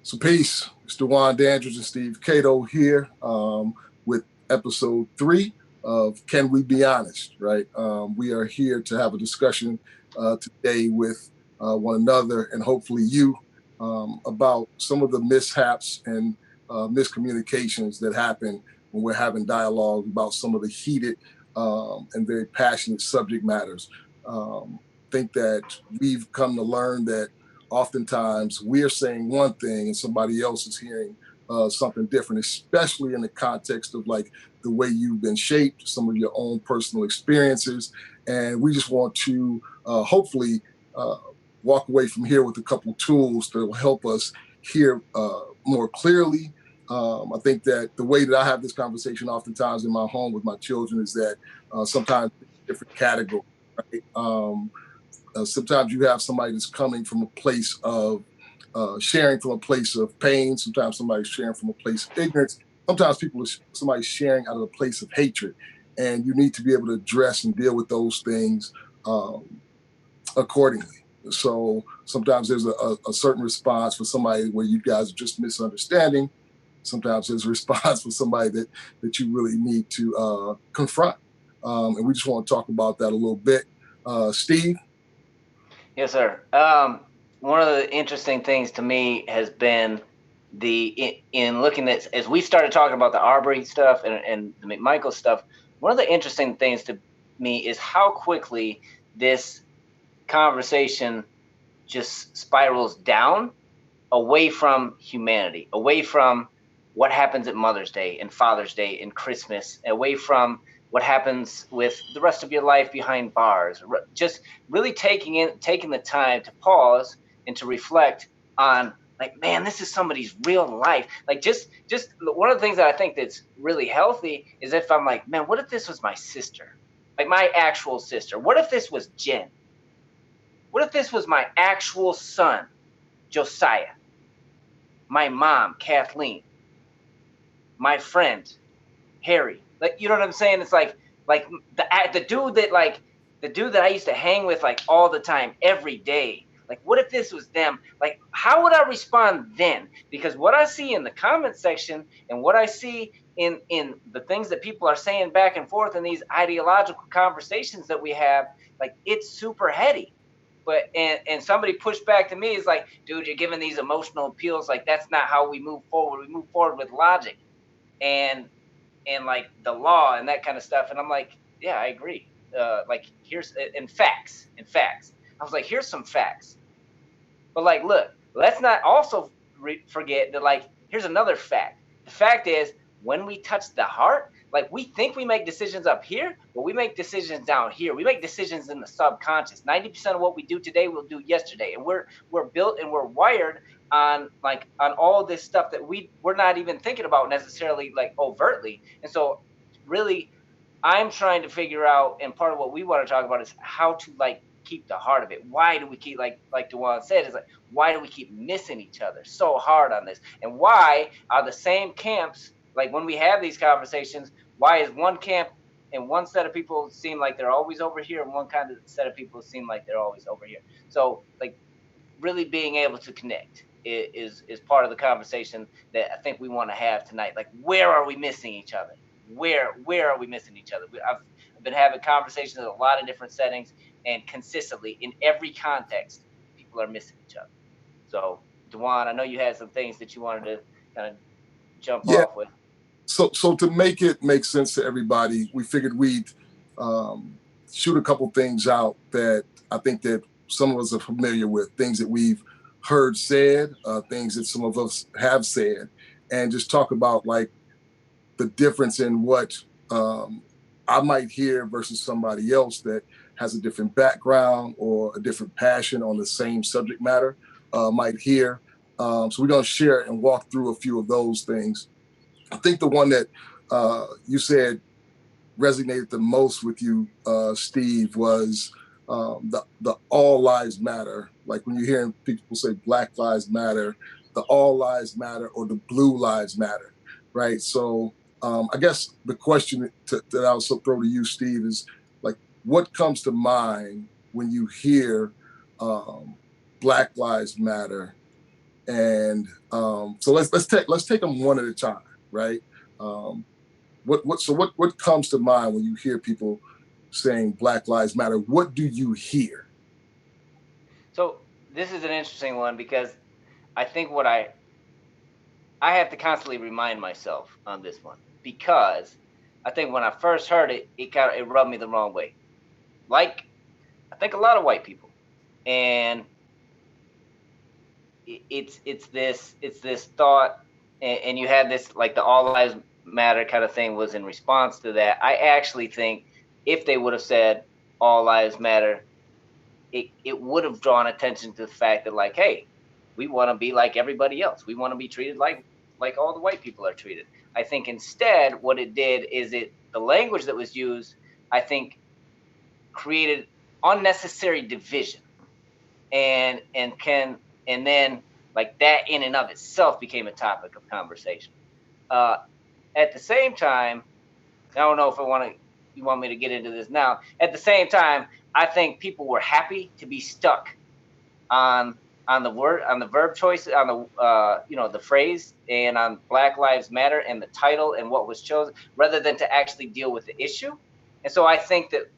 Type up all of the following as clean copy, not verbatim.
So peace. It's Dewan Dandridge and Steve Cato here with episode 3 of Can We Be Honest, right? We are here to have a discussion today with one another and hopefully you about some of the mishaps and miscommunications that happen when we're having dialogue about some of the heated and very passionate subject matters. Think that we've come to learn that oftentimes we're saying one thing and somebody else is hearing something different, especially in the context of like the way you've been shaped, some of your own personal experiences. And we just want to hopefully walk away from here with a couple tools that will help us hear more clearly. I think that the way that I have this conversation oftentimes in my home with my children is that sometimes different categories, right? Sometimes you have somebody that's coming from a place of sharing from a place of pain. Sometimes somebody's sharing from a place of ignorance. Sometimes somebody's sharing out of a place of hatred. And you need to be able to address and deal with those things accordingly. So sometimes there's a certain response for somebody where you guys are just misunderstanding. Sometimes there's a response for somebody that you really need to confront. And we just want to talk about that a little bit. Steve? Yes, sir. One of the interesting things to me has been in looking at, as we started talking about the Arbery stuff and the McMichael stuff, one of the interesting things to me is how quickly this conversation just spirals down away from humanity, away from what happens at Mother's Day and Father's Day and Christmas, away from what happens with the rest of your life behind bars. Just really taking the time to pause and to reflect on, like, man, this is somebody's real life. Like, just one of the things that I think that's really healthy is if I'm like, man, what if this was my sister, like my actual sister? What if this was Jen? What if this was my actual son, Josiah? My mom, Kathleen? My friend, Harry? Like, you know what I'm saying? It's like the dude that I used to hang with like all the time, every day. Like, what if this was them? Like, how would I respond then? Because what I see in the comment section and what I see in the things that people are saying back and forth in these ideological conversations that we have, like, it's super heady. But and somebody pushed back to me, is like, dude, you're giving these emotional appeals. Like, that's not how we move forward. We move forward with logic and like the law and that kind of stuff. And I'm like, yeah, I agree. Like, here's in facts. I was like, here's some facts. But like, look, let's not also forget that, like, here's another fact. The fact is, when we touch the heart, like, we think we make decisions up here, but we make decisions down here. We make decisions in the subconscious. 90% of what we do today, we'll do yesterday. And we're built and we're wired on all this stuff that we're not even thinking about necessarily, like, overtly. And so really, I'm trying to figure out, and part of what we want to talk about is how to, like, keep the heart of it. Why do we keep, like Dewan said, is like, why do we keep missing each other so hard on this? And why are the same camps, like, when we have these conversations, why is one camp and one set of people seem like they're always over here, and one kind of set of people seem like they're always over here? So, like, really being able to connect is part of the conversation that I think we want to have tonight. Like, where are we missing each other? Where are we missing each other? I've been having conversations in a lot of different settings, and consistently in every context, people are missing each other. So, Dewan, I know you had some things that you wanted to kind of jump off with. So to make it make sense to everybody, we figured we'd shoot a couple things out that I think that some of us are familiar with, things that we've heard said, things that some of us have said, and just talk about like the difference in what I might hear versus somebody else that has a different background or a different passion on the same subject matter might hear. So we're going to share and walk through a few of those things. I think the one that you said resonated the most with you, Steve, was the all lives matter. Like when you're hearing people say Black Lives Matter, the all lives matter or the blue lives matter, right? So I guess the question that I also throw to you, Steve, is like, what comes to mind when you hear Black Lives Matter And so let's take them one at a time, right? What comes to mind when you hear people saying Black Lives Matter? What do you hear? So this is an interesting one because I think what I have to constantly remind myself on this one, because I think when I first heard it, it rubbed me the wrong way. Like, I think a lot of white people, and it's this thought, and you had this, like, the all lives matter kind of thing was in response to that. I actually think if they would have said all lives matter, it would have drawn attention to the fact that, like, hey, we want to be like everybody else. We want to be treated like all the white people are treated. I think instead what it did is the language that was used, I think, created unnecessary division, and then, like, that in and of itself became a topic of conversation. At the same time, I don't know if you want me to get into this now. At the same time, I think people were happy to be stuck on the verb choice, on the phrase, and on Black Lives Matter and the title and what was chosen, rather than to actually deal with the issue. And so I think that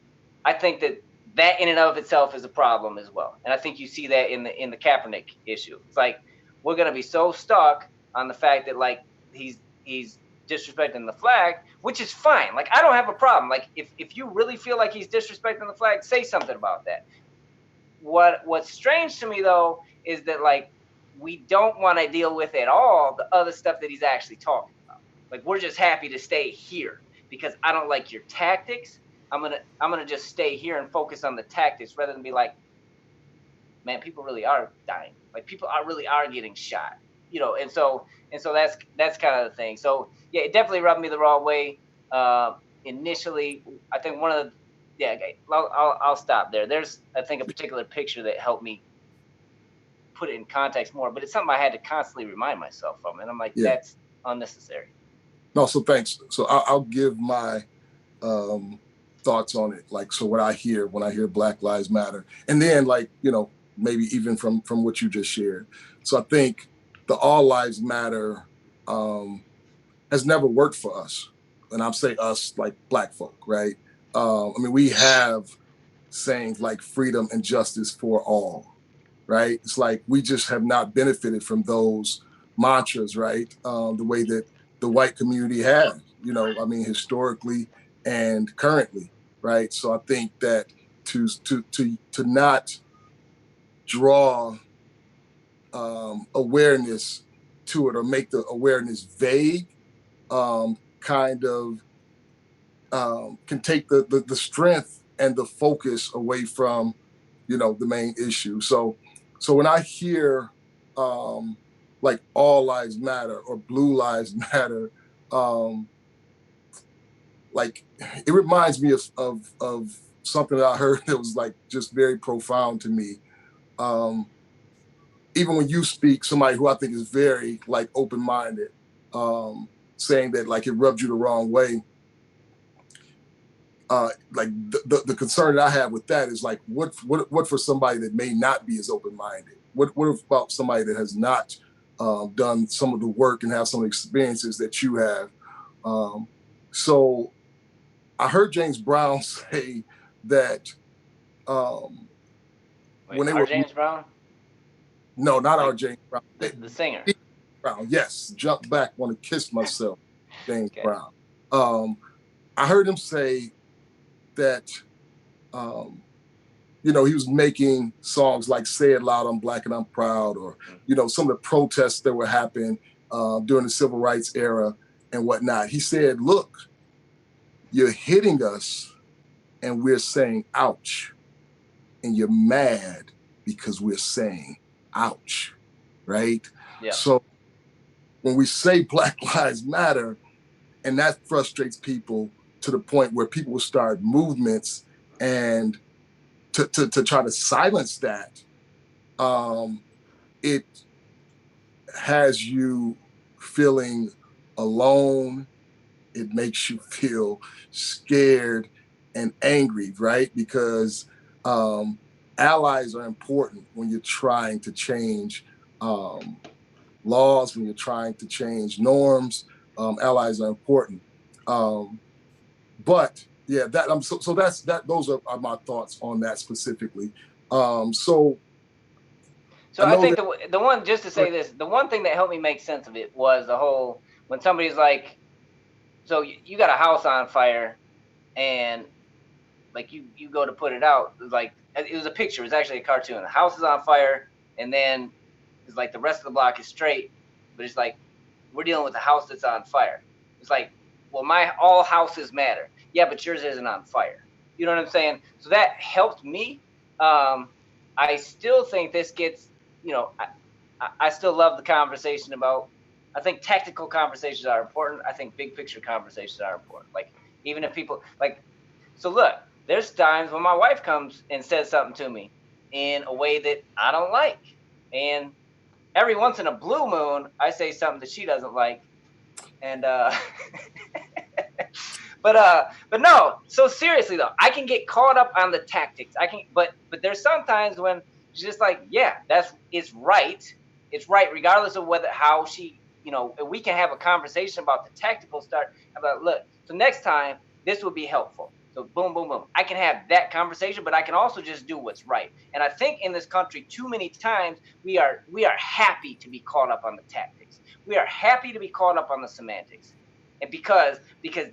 in and of itself is a problem as well. And I think you see that in the Kaepernick issue. It's like, we're gonna be so stuck on the fact that, like, he's disrespecting the flag, which is fine. Like, I don't have a problem. Like, if you really feel like he's disrespecting the flag, say something about that. What's strange to me, though, is that, like, we don't want to deal with at all the other stuff that he's actually talking about. Like, we're just happy to stay here because I don't like your tactics. I'm gonna just stay here and focus on the tactics rather than be like, man, people really are dying. Like, people really are getting shot, and so that's kind of the thing. So yeah, it definitely rubbed me the wrong way initially. I think one of the okay, I'll stop there. There's, I think, a particular picture that helped me put it in context more, but it's something I had to constantly remind myself from, and I'm like, that's unnecessary. No, so thanks. So I'll give my thoughts on it. Like, so what I hear when I hear Black Lives Matter, and then, like, maybe even from what you just shared. So I think the All Lives Matter has never worked for us, and I'm saying us like Black folk, right? I mean, we have sayings like freedom and justice for all, right? It's like we just have not benefited from those mantras, right? The way that the white community has, I mean, historically and currently, right? So I think that to not draw awareness to it or make the awareness vague, kind of can take the strength and the focus away from the main issue. So when I hear like all lives matter or blue lives matter, like, it reminds me of something that I heard that was, like, just very profound to me. Even when you speak, somebody who I think is very, like, open-minded, saying that, like, it rubbed you the wrong way. Like, the concern that I have with that is, like, what for somebody that may not be as open-minded? What about somebody that has not done some of the work and have some experiences that you have? So I heard James Brown say that when they were James Brown? No, not our James Brown. The singer. Brown, yes. Jump back, want to kiss myself, James Brown. I heard him say that he was making songs like Say It Loud, I'm Black and I'm Proud, or some of the protests that were happening during the civil rights era and whatnot. He said, look, you're hitting us and we're saying ouch, and you're mad because we're saying ouch, right? Yeah. So when we say Black Lives Matter, and that frustrates people to the point where people will start movements and to try to silence that, it has you feeling alone. It makes you feel scared and angry, right? Because allies are important when you're trying to change laws, when you're trying to change norms, allies are important. But yeah, so that's that. Those are my thoughts on that specifically. So So I I know think that. the one, just to say this, the one thing that helped me make sense of it was the whole, when somebody's like, so you got a house on fire, and like you go to put it out, it was a picture, it was actually a cartoon. The house is on fire, and then it's like the rest of the block is straight, but it's like we're dealing with a house that's on fire. It's like, well, all houses matter. Yeah, but yours isn't on fire. You know what I'm saying? So that helped me. I still think this gets, I still love the conversation about, I think tactical conversations are important. I think big picture conversations are important. Like, even if people like, so look, there's times when my wife comes and says something to me in a way that I don't like. And every once in a blue moon, I say something that she doesn't like. And but no, so seriously though, I can get caught up on the tactics. But there's sometimes when she's just like, yeah, it's right. It's right, regardless of how she, we can have a conversation about the tactical start about, look, so next time this would be helpful. So boom, boom, boom. I can have that conversation, but I can also just do what's right. And I think in this country, too many times we are happy to be caught up on the tactics. We are happy to be caught up on the semantics. And because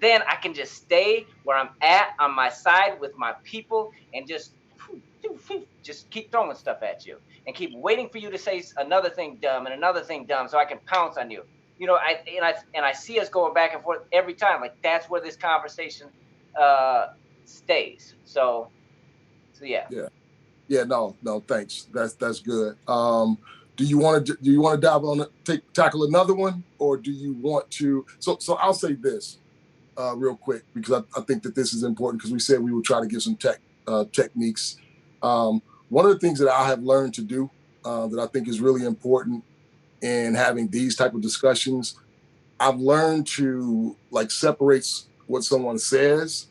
then I can just stay where I'm at on my side with my people and just keep throwing stuff at you and keep waiting for you to say another thing dumb and another thing dumb so I can pounce on you. I see us going back and forth every time. Like, that's where this conversation stays. So yeah. Yeah, no, thanks. That's good. Do you want to dive on tackle another one, or do you want to? So I'll say this real quick, because I think that this is important, because we said we would try to give some techniques. One of the things that I have learned to do that I think is really important in having these type of discussions, I've learned to separate what someone says,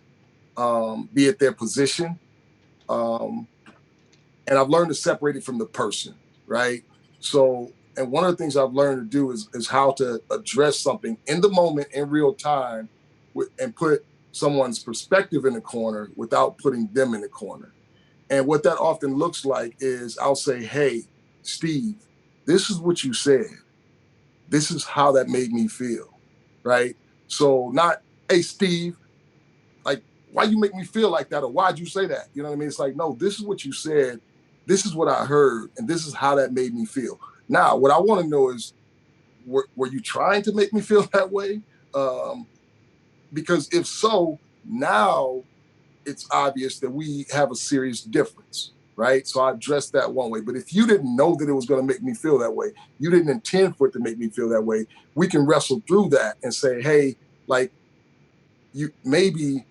be it their position. Um, and I've learned to separate it from the person, right? So, and one of the things I've learned to do is how to address something in the moment, in real time, and put someone's perspective in the corner without putting them in the corner. And what that often looks like is I'll say, hey, Steve, this is what you said. This is how that made me feel, right? So not, hey, Steve, like, why you make me feel like that, or why'd you say that? You know what I mean? It's like, no, this is what you said, this is what I heard, and this is how that made me feel. Now, what I want to know is, were you trying to make me feel that way? Because if so, now it's obvious that we have a serious difference, right? So I addressed that one way. But if you didn't know that it was going to make me feel that way, you didn't intend for it to make me feel that way, we can wrestle through that and say, hey, like, you maybe,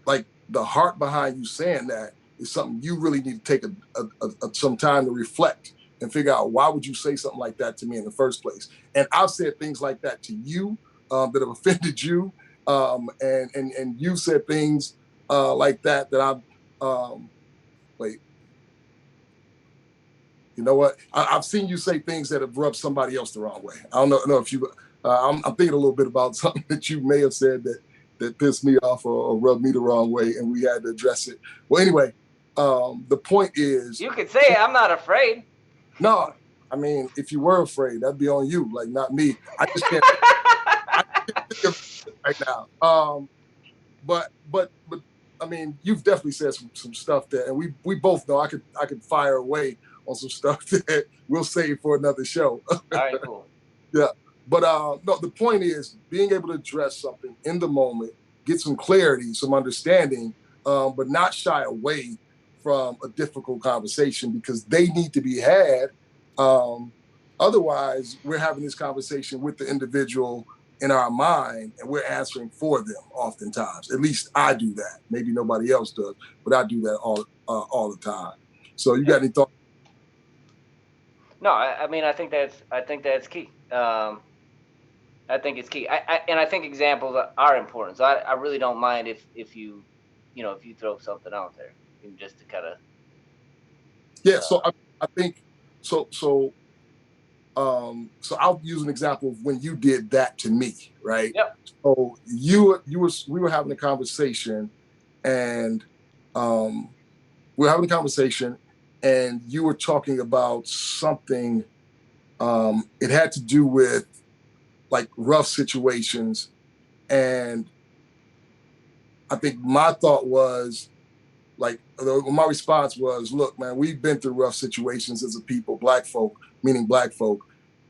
like, the heart behind you saying that is something you really need to take some time to reflect and figure out, why would you say something like that to me in the first place? And I've said things like that to you that have offended you, and you said things like that I've wait. You know what? I've seen you say things that have rubbed somebody else the wrong way. I don't know if you. I'm thinking a little bit about something that you may have said that pissed me off, or rubbed me the wrong way, and we had to address it. Well, anyway, the point is, You could say I'm not afraid. no. I mean, if you were afraid, that'd be on you, like, not me. I just can't. I can't think of it right now. But I mean, you've definitely said some stuff that, and we both know I could fire away on some stuff that we'll save for another show. All right, cool. Yeah. But no, the point is being able to address something in the moment, get some clarity, some understanding, but not shy away from a difficult conversation, because they need to be had. Um, Otherwise, we're having this conversation with the individual in our mind, and we're answering for them oftentimes. At least I do that. Maybe nobody else does, but I do that all the time. So you got any thoughts? No, I mean, I think that's key. I think it's key. And I think examples are important. So I really don't mind if you throw something out there, just to kind of. Yeah. So I think so. So I'll use an example of when you did that to me, right? Yep. So we were having a conversation, and we were having a conversation, and you were talking about something. It had to do with like rough situations, and I think my thought was like my response was, look, man, we've been through rough situations as a people, black folk, meaning black folk.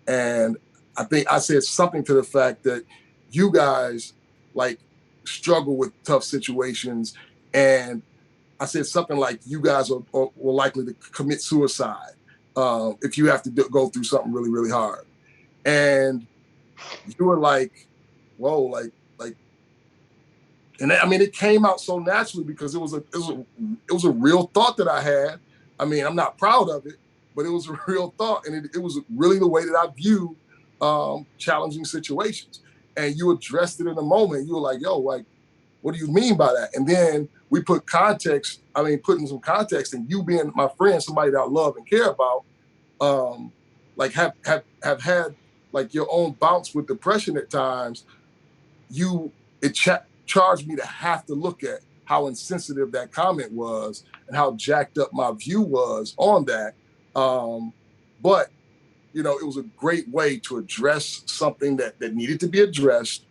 And I think I said something to the fact that you guys like struggle with tough situations. And I said something like you guys are likely to commit suicide if you have to go through something really, really hard. And you were like, whoa, like and I mean, it came out so naturally because it was a real thought that I had. I mean, I'm not proud of it, but it was a real thought, and it was really the way that I view challenging situations. And you addressed it in a moment. You were like, "Yo, like, what do you mean by that?" And then we put context. I mean, putting some context, and you being my friend, somebody that I love and care about, like have had like your own bouts with depression at times. You it charged me to have to look at how insensitive that comment was and how jacked up my view was on that. But it was a great way to address something that needed to be addressed,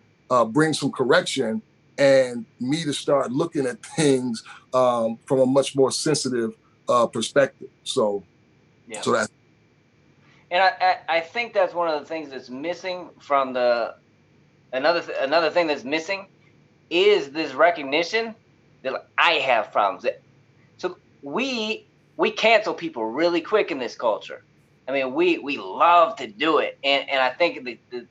bring some correction, and me to start looking at things from a much more sensitive perspective. So, Yeah. so that's. And I think that's one of the things that's missing from another thing that's missing is this recognition that I have problems. So we cancel people really quick in this culture. I mean, we love to do it, and I think the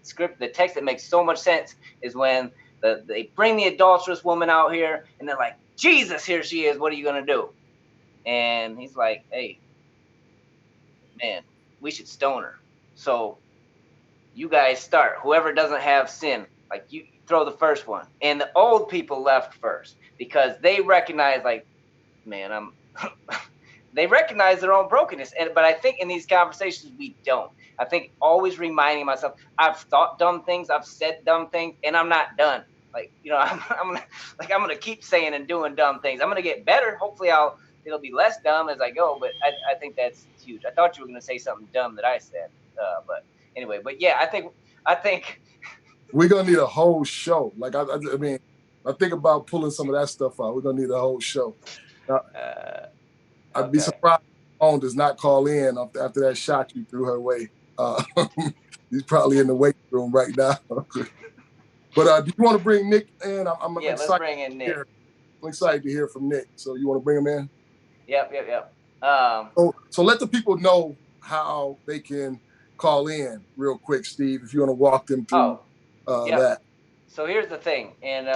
text that makes so much sense is when they bring the adulterous woman out here, and they're like, Jesus, here she is. What are you gonna do? And he's like, hey, man, we should stone her. So you guys start. Whoever doesn't have sin, like you throw the first one. And the old people left first because they recognize, like, man, they recognize their own brokenness. But I think in these conversations we don't. I think always reminding myself, I've thought dumb things, I've said dumb things, and I'm not done. Like, I'm gonna keep saying and doing dumb things. I'm gonna get better. Hopefully it'll be less dumb as I go. But I think that's huge. I thought you were gonna say something dumb that I said, but anyway. But yeah, I think We're gonna need a whole show. Like I mean, I think about pulling some of that stuff out. We're gonna need a whole show. Now, I'd be okay. surprised if phone does not call in after that shot you threw her way. He's probably in the weight room right now. But do you want to bring Nick in? I'm Yeah, let's excited bring in to Nick. hear. I'm excited to hear from Nick. So you want to bring him in? Yep. So let the people know how they can call in real quick, Steve. If you want to walk them through Yep. that. So here's the thing, and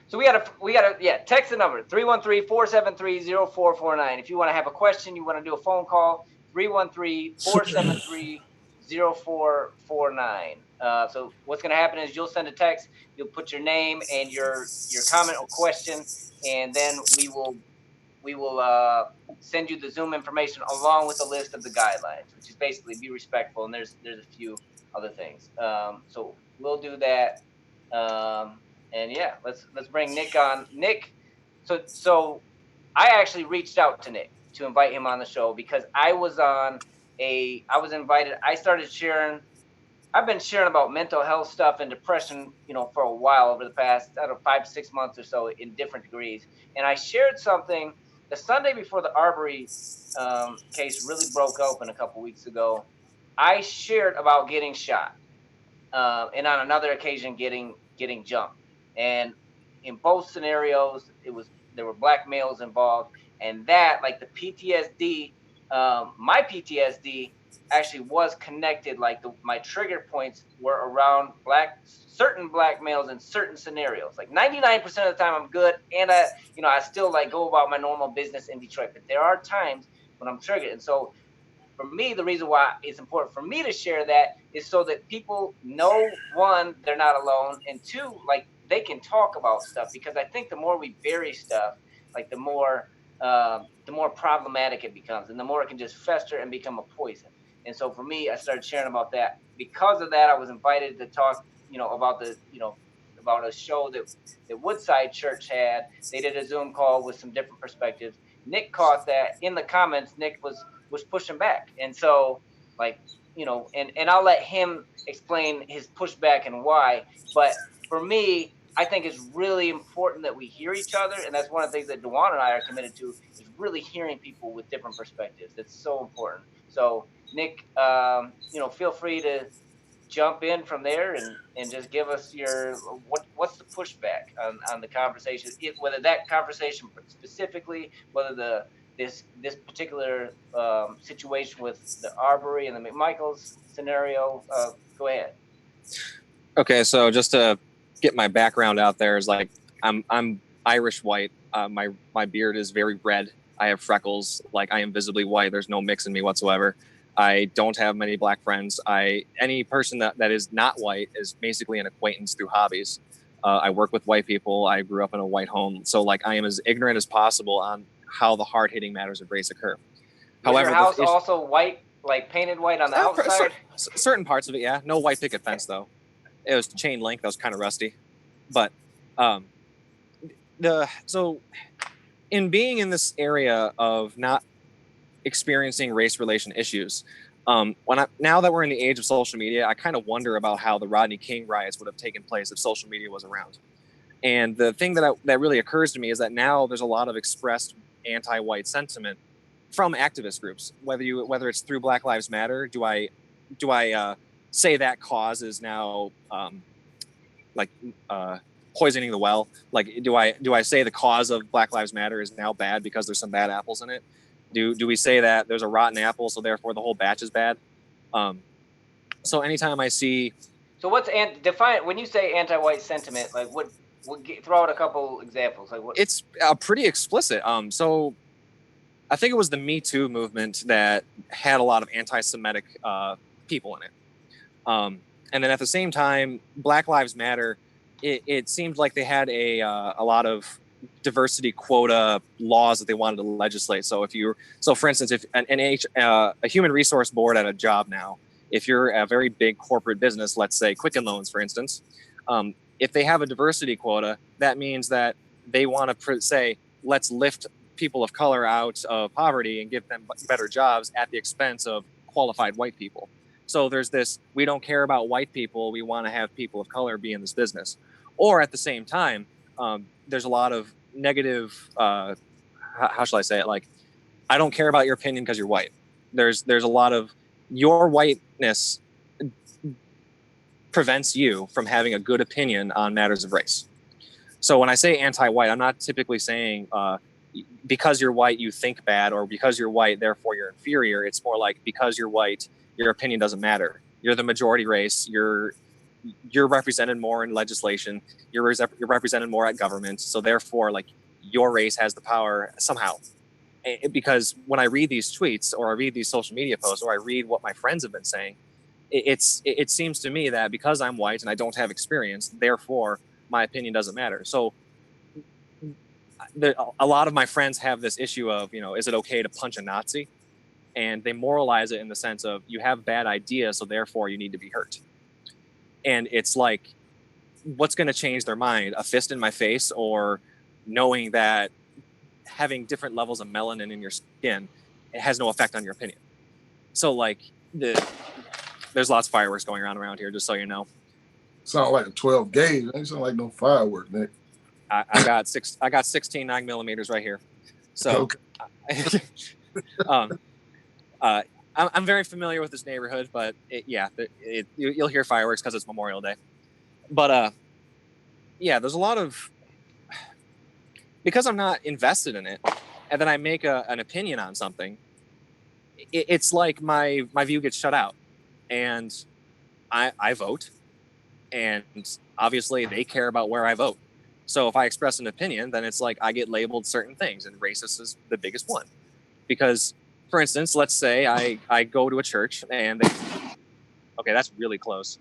so we gotta text the number 313-473-0449 if you want to have a question, you want to do a phone call, 313-473-0449. So what's gonna happen is you'll send a text, you'll put your name and your comment or question, and then we will send you the Zoom information along with a list of the guidelines, which is basically be respectful, and there's a few other things. So we'll do that. And yeah, let's bring Nick on. Nick, so I actually reached out to Nick to invite him on the show because I was invited. I've been sharing about mental health stuff and depression, for a while over the past, 5 to 6 months or so in different degrees. And I shared something the Sunday before the Arbery case really broke open a couple weeks ago. I shared about getting shot, and on another occasion getting jumped. And in both scenarios, there were black males involved, and that, like, the PTSD, my PTSD actually was connected. Like, my trigger points were around certain black males in certain scenarios. Like 99% of the time I'm good, and I still like go about my normal business in Detroit. But there are times when I'm triggered, and so for me, the reason why it's important for me to share that is so that people know, one, they're not alone, and two, like, they can talk about stuff. Because I think the more we bury stuff, like, the more problematic it becomes, and the more it can just fester and become a poison. And so for me, I started sharing about that. Because of that, I was invited to talk, about about a show that Woodside Church had. They did a Zoom call with some different perspectives. Nick caught that in the comments. Nick was pushing back, and so like and I'll let him explain his pushback and why. But for me, I think it's really important that we hear each other, and that's one of the things that Dewan and I are committed to, is really hearing people with different perspectives. It's so important. So Nick, feel free to jump in from there and just give us your what's the pushback on the conversation, whether that conversation specifically, whether this particular situation with the Arbery and the McMichaels scenario. Go ahead. Okay, so just to get my background out there, is like I'm Irish white. My beard is very red. I have freckles. Like, I am visibly white. There's no mix in me whatsoever. I don't have many black friends. Any person that is not white is basically an acquaintance through hobbies. I work with white people. I grew up in a white home, so like I am as ignorant as possible on how the hard-hitting matters of race occur. However, your house also white, like painted white on the outside? Certain parts of it, yeah. No white picket fence though. It was chain link. That was kind of rusty, but so in being in this area of not experiencing race relation issues, now that we're in the age of social media, I kind of wonder about how the Rodney King riots would have taken place if social media was around. And the thing that really occurs to me is that now there's a lot of expressed anti-white sentiment from activist groups. Whether it's through Black Lives Matter, do I say that cause is now poisoning the well? Like, do I say the cause of Black Lives Matter is now bad because there's some bad apples in it? Do we say that there's a rotten apple, so therefore the whole batch is bad? So anytime I see, so define when you say anti-white sentiment, like what throw out a couple examples, like what? It's pretty explicit. So I think it was the Me Too movement that had a lot of anti-Semitic people in it. And then at the same time, Black Lives Matter, it seemed like they had a lot of diversity quota laws that they wanted to legislate. So for instance, if a human resource board at a job now, if you're a very big corporate business, let's say Quicken Loans, for instance, if they have a diversity quota, that means that they want to say, let's lift people of color out of poverty and give them better jobs at the expense of qualified white people. So there's this, we don't care about white people, we want to have people of color be in this business. Or at the same time, there's a lot of negative, how shall I say it? Like, I don't care about your opinion because you're white. There's a lot of, your whiteness prevents you from having a good opinion on matters of race. So when I say anti-white, I'm not typically saying because you're white, you think bad, or because you're white, therefore you're inferior. It's more like, because you're white, your opinion doesn't matter. You're the majority race. You're represented more in legislation. You're represented more at government. So therefore, like, your race has the power somehow. Because when I read these tweets, or I read these social media posts, or I read what my friends have been saying, it seems to me that because I'm white and I don't have experience, therefore my opinion doesn't matter. So a lot of my friends have this issue of, is it okay to punch a Nazi? And they moralize it in the sense of, you have bad ideas, so therefore you need to be hurt. And it's like, what's going to change their mind? A fist in my face, or knowing that having different levels of melanin in your skin, it has no effect on your opinion. So like, there's lots of fireworks going around here, just so you know. Sound like a 12 gauge. It ain't sound like no firework, Nick. I got 16 9mm right here. So okay. I'm very familiar with this neighborhood, but you'll hear fireworks because it's Memorial Day. But there's a lot of, because I'm not invested in it, and then I make an opinion on something, it's like my view gets shut out. And I vote, and obviously they care about where I vote. So if I express an opinion, then it's like I get labeled certain things, and racist is the biggest one. Because, for instance, let's say I go to a church and okay, that's really close.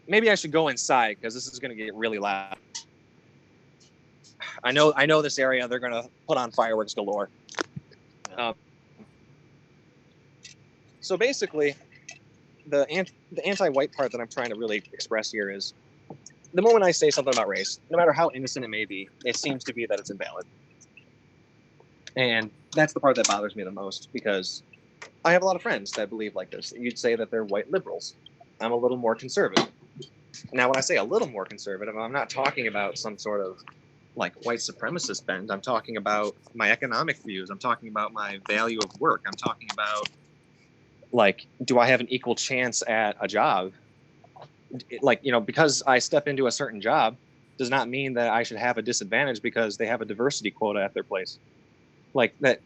Maybe I should go inside because this is going to get really loud. I know this area, they're going to put on fireworks galore. So basically, the anti-white part that I'm trying to really express here is the moment I say something about race, no matter how innocent it may be, it seems to be that it's invalid. And that's the part that bothers me the most, because I have a lot of friends that believe like this. You'd say that they're white liberals. I'm a little more conservative. Now, when I say a little more conservative, I'm not talking about some sort of like white supremacist bend. I'm talking about my economic views. I'm talking about my value of work. I'm talking about, like, do I have an equal chance at a job? Like, because I step into a certain job does not mean that I should have a disadvantage because they have a diversity quota at their place. Like that,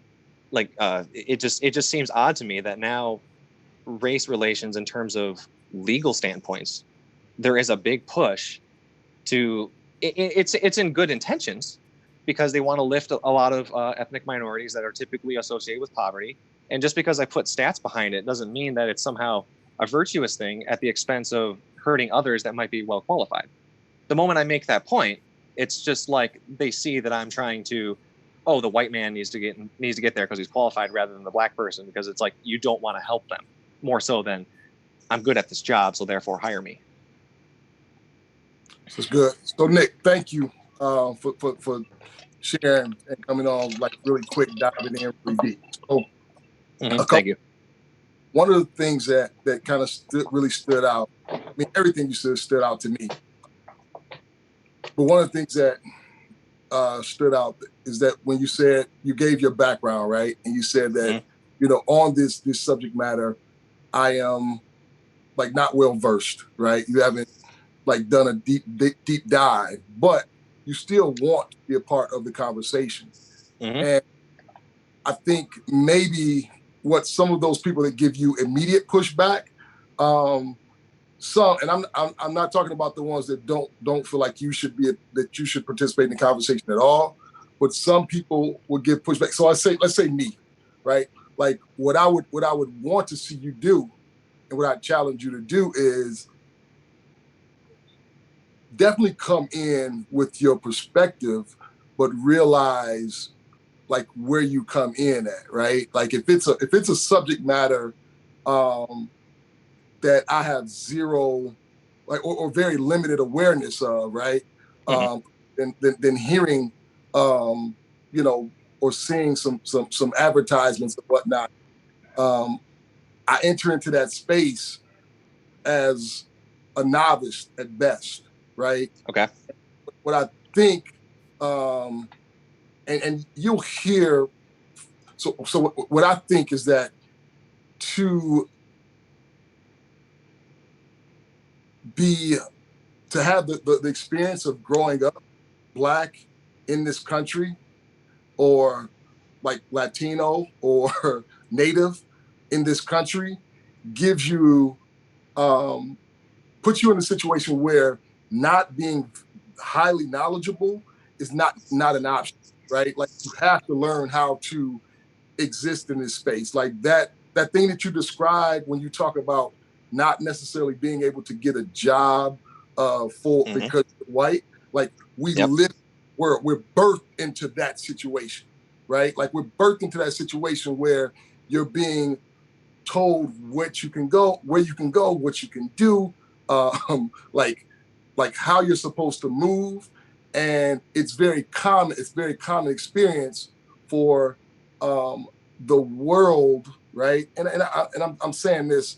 it just seems odd to me that now race relations in terms of legal standpoints, there is a big push to it's in good intentions, because they want to lift a lot of ethnic minorities that are typically associated with poverty. And just because I put stats behind it doesn't mean that it's somehow a virtuous thing at the expense of hurting others that might be well qualified. The moment I make that point, it's just like they see that I'm trying to, oh, the white man needs to get there because he's qualified, rather than the black person, because it's like you don't want to help them more so than I'm good at this job, so therefore hire me. That's good. So Nick, thank you for sharing and coming on like really quick, diving in really deep. So Thank you. One of the things that kind of really stood out, I mean, everything you said stood out to me. But one of the things that stood out is that when you said you gave your background, right? And you said that, on this subject matter, I am like not well versed, right? You haven't like done a deep dive, but you still want to be a part of the conversation. And I think maybe what some of those people that give you immediate pushback, some, and I'm not talking about the ones that don't feel like you should participate in the conversation at all, but some people will give pushback. So let's say me, right? Like what I would want to see you do, and what I challenge you to do is definitely come in with your perspective, but realize like where you come in at, right? Like if it's a subject matter that I have zero, like or very limited awareness of, right? Then hearing, or seeing some advertisements and whatnot, I enter into that space as a novice at best, right? Okay. What I think, and you'll hear. So what I think is that to have the experience of growing up Black in this country, or like Latino or Native in this country, gives you, puts you in a situation where not being highly knowledgeable is not an option, right? Like you have to learn how to exist in this space. Like that thing that you described when you talk about not necessarily being able to get a job because you're white, like we live, we're birthed into that situation, right? Like we're birthed into that situation where you're being told what you can go, where you can go, what you can do, like how you're supposed to move. And it's very common experience for the world, right? And I'm saying this,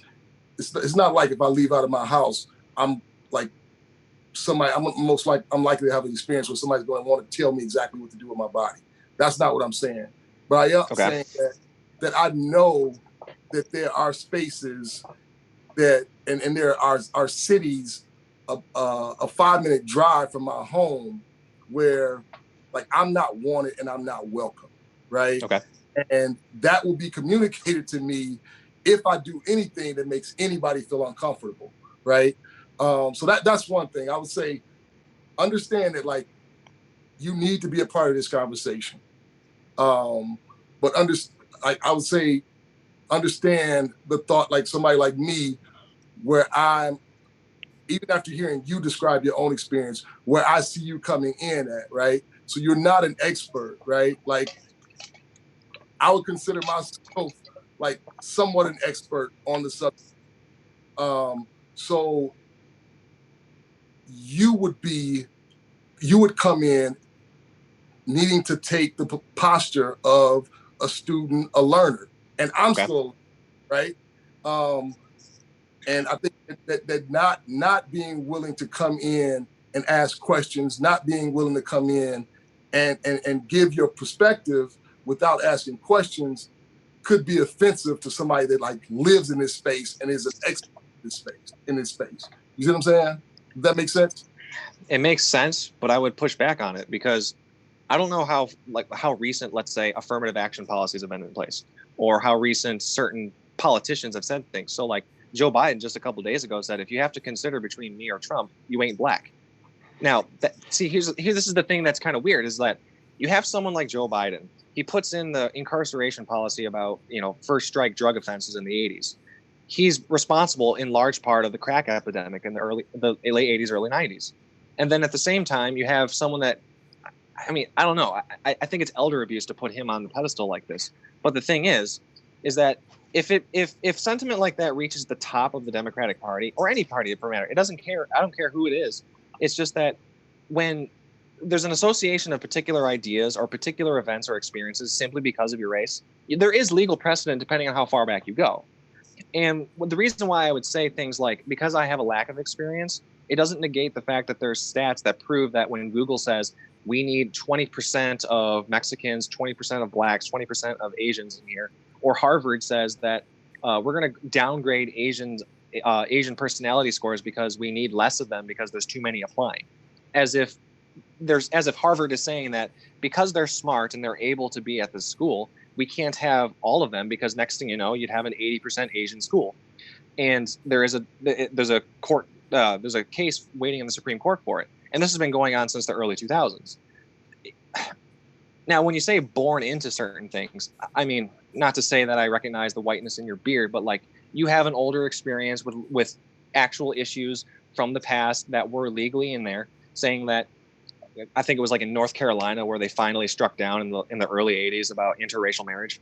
it's not like if I leave out of my house, I'm like I'm likely to have an experience where somebody's going to want to tell me exactly what to do with my body. That's not what I'm saying. But I am saying that I know that there are spaces that, and there are cities a 5-minute drive from my home where like I'm not wanted and I'm not welcome, right? Okay. And that will be communicated to me if I do anything that makes anybody feel uncomfortable, right? So that's one thing. I would say understand that like you need to be a part of this conversation. But I would say understand the thought, like somebody like me, where I'm, even after hearing you describe your own experience, where I see you coming in at, right? So you're not an expert, right? Like I would consider myself like somewhat an expert on the subject. So you would come in needing to take the posture of a student, a learner, and I'm Okay. still right. And I think that not being willing to come in and ask questions, not being willing to come in and give your perspective without asking questions could be offensive to somebody that like lives in this space and is an expert in this space. You see what I'm saying? Does that make sense? It makes sense, but I would push back on it because I don't know how recent, let's say, affirmative action policies have been in place, or how recent certain politicians have said things. So like Joe Biden just a couple of days ago said, if you have to consider between me or Trump, you ain't black. Now, this is the thing that's kind of weird is that you have someone like Joe Biden. He puts in the incarceration policy about, first strike drug offenses in the 80s. He's responsible in large part of the crack epidemic in the late 80s, early 90s. And then at the same time, you have someone that, I don't know. I think it's elder abuse to put him on the pedestal like this. But the thing is that if sentiment like that reaches the top of the Democratic Party or any party for matter, it doesn't care. I don't care who it is. It's just that when there's an association of particular ideas or particular events or experiences simply because of your race, there is legal precedent depending on how far back you go. And the reason why I would say things like, because I have a lack of experience, it doesn't negate the fact that there's stats that prove that when Google says we need 20% of Mexicans, 20% of blacks, 20% of Asians in here, or Harvard says that we're going to downgrade Asian personality scores because we need less of them because there's too many applying, as if Harvard is saying that because they're smart and they're able to be at the school, we can't have all of them because next thing you know, you'd have an 80% Asian school. And there's a case waiting in the Supreme Court for it. And this has been going on since the early 2000s. Now, when you say born into certain things, I mean, not to say that I recognize the whiteness in your beard, but like you have an older experience with actual issues from the past that were legally in there, saying that I think it was like in North Carolina where they finally struck down in the early 80s about interracial marriage.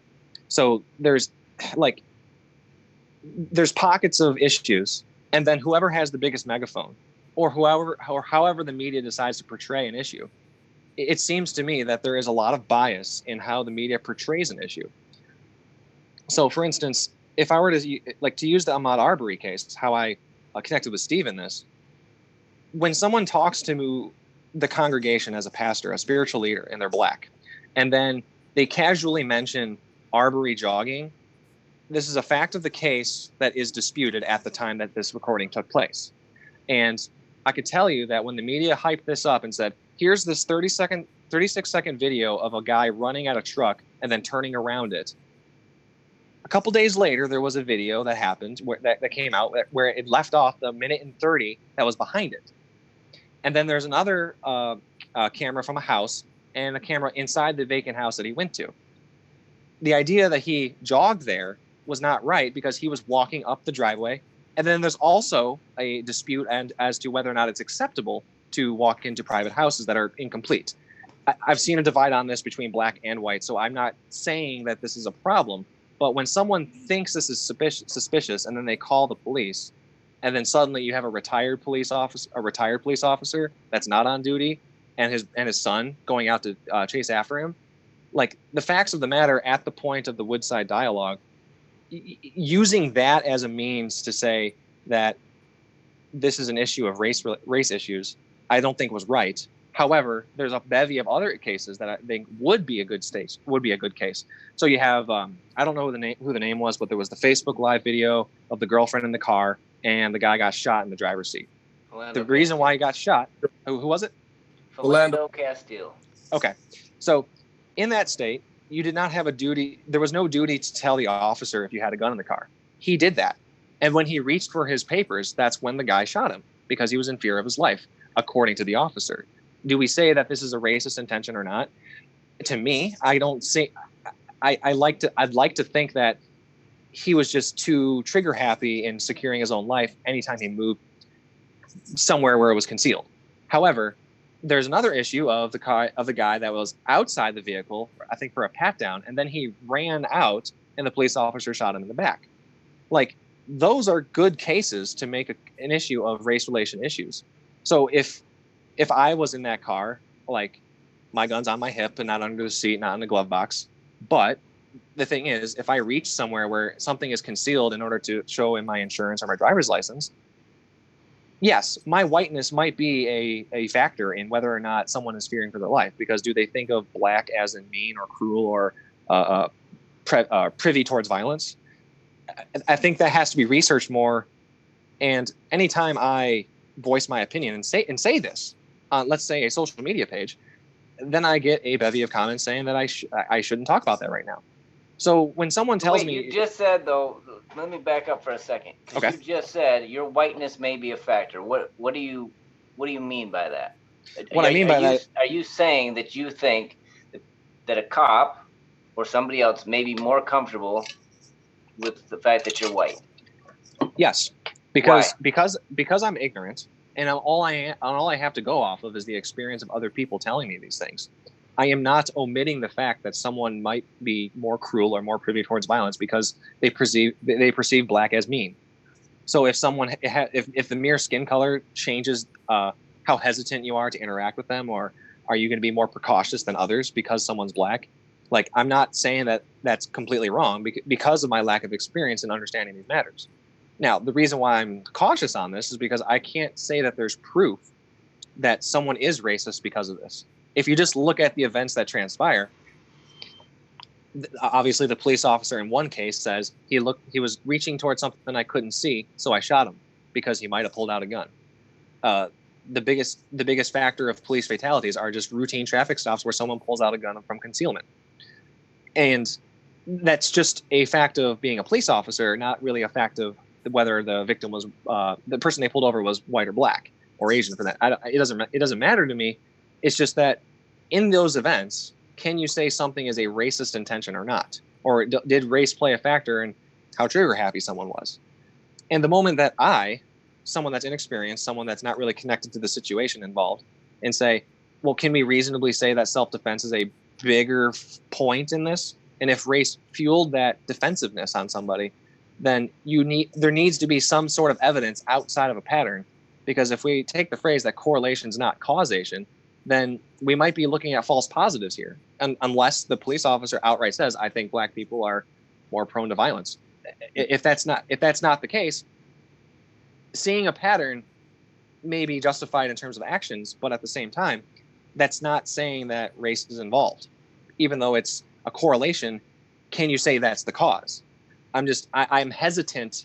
So there's pockets of issues, and then whoever has the biggest megaphone or however the media decides to portray an issue, it seems to me that there is a lot of bias in how the media portrays an issue. So for instance, if I were to use the Ahmaud Arbery case, how I connected with Steve in this, when someone talks to the congregation as a pastor, a spiritual leader, and they're black, and then they casually mention Arbery jogging, this is a fact of the case that is disputed at the time that this recording took place. And I could tell you that when the media hyped this up and said, here's this 36-second video of a guy running at a truck and then turning around it, a couple days later, there was a video that happened that came out where it left off the minute and 30 that was behind it. And then there's another camera from a house and a camera inside the vacant house that he went to. The idea that he jogged there was not right because he was walking up the driveway. And then there's also a dispute as to whether or not it's acceptable to walk into private houses that are incomplete. I've seen a divide on this between black and white, so I'm not saying that this is a problem. But when someone thinks this is suspicious and then they call the police, and then suddenly you have a retired police officer that's not on duty, and his son going out to chase after him, like the facts of the matter at the point of the Woodside dialogue, using that as a means to say that this is an issue of race issues, I don't think was right. However, there's a bevy of other cases that I think would be a good case. So you have I don't know who the name was, but there was the Facebook Live video of the girlfriend in the car and the guy got shot in the driver's seat. The reason why he got shot, who was it? Philando Castile. Okay. So in that state, you did not have a duty. There was no duty to tell the officer if you had a gun in the car. He did that. And when he reached for his papers, that's when the guy shot him because he was in fear of his life, according to the officer. Do we say that this is a racist intention or not? To me, I don't say. I'd like to think that he was just too trigger happy in securing his own life anytime he moved somewhere where it was concealed. However, there's another issue of the guy that was outside the vehicle, I think for a pat down, and then he ran out and the police officer shot him in the back. Like, those are good cases to make an issue of race relation issues. So if I was in that car, like, my gun's on my hip and not under the seat, not in the glove box, but the thing is, if I reach somewhere where something is concealed in order to show in my insurance or my driver's license, yes, my whiteness might be a factor in whether or not someone is fearing for their life, because do they think of black as in mean or cruel or privy towards violence? I think that has to be researched more. And anytime I voice my opinion and say this on, let's say, a social media page, then I get a bevy of comments saying that I shouldn't talk about that right now. So when someone tells me, you just said, though, let me back up for a second. Okay. You just said your whiteness may be a factor. What do you mean by that? Are you saying that you think that a cop or somebody else may be more comfortable with the fact that you're white? Yes, because I'm ignorant, and all I have to go off of is the experience of other people telling me these things. I am not omitting the fact that someone might be more cruel or more privy towards violence because they perceive black as mean. So if someone if the mere skin color changes how hesitant you are to interact with them, or are you going to be more precautious than others because someone's black? Like, I'm not saying that that's completely wrong because of my lack of experience in understanding these matters. Now, the reason why I'm cautious on this is because I can't say that there's proof that someone is racist because of this. If you just look at the events that transpire, obviously the police officer in one case says he was reaching towards something I couldn't see, so I shot him because he might have pulled out a gun. The biggest factor of police fatalities are just routine traffic stops where someone pulls out a gun from concealment. And that's just a fact of being a police officer, not really a fact of whether the victim was the person they pulled over was white or black or Asian for that. It doesn't matter to me. It's just that in those events, can you say something is a racist intention or not? Or did race play a factor in how trigger happy someone was? And the moment that someone that's inexperienced, someone that's not really connected to the situation involved, and say, well, can we reasonably say that self-defense is a bigger point in this? And if race fueled that defensiveness on somebody, then there needs to be some sort of evidence outside of a pattern. Because if we take the phrase that correlation is not causation, then we might be looking at false positives here, unless the police officer outright says, I think black people are more prone to violence. If that's not the case, seeing a pattern may be justified in terms of actions, but at the same time, that's not saying that race is involved. Even though it's a correlation, can you say that's the cause? I'm hesitant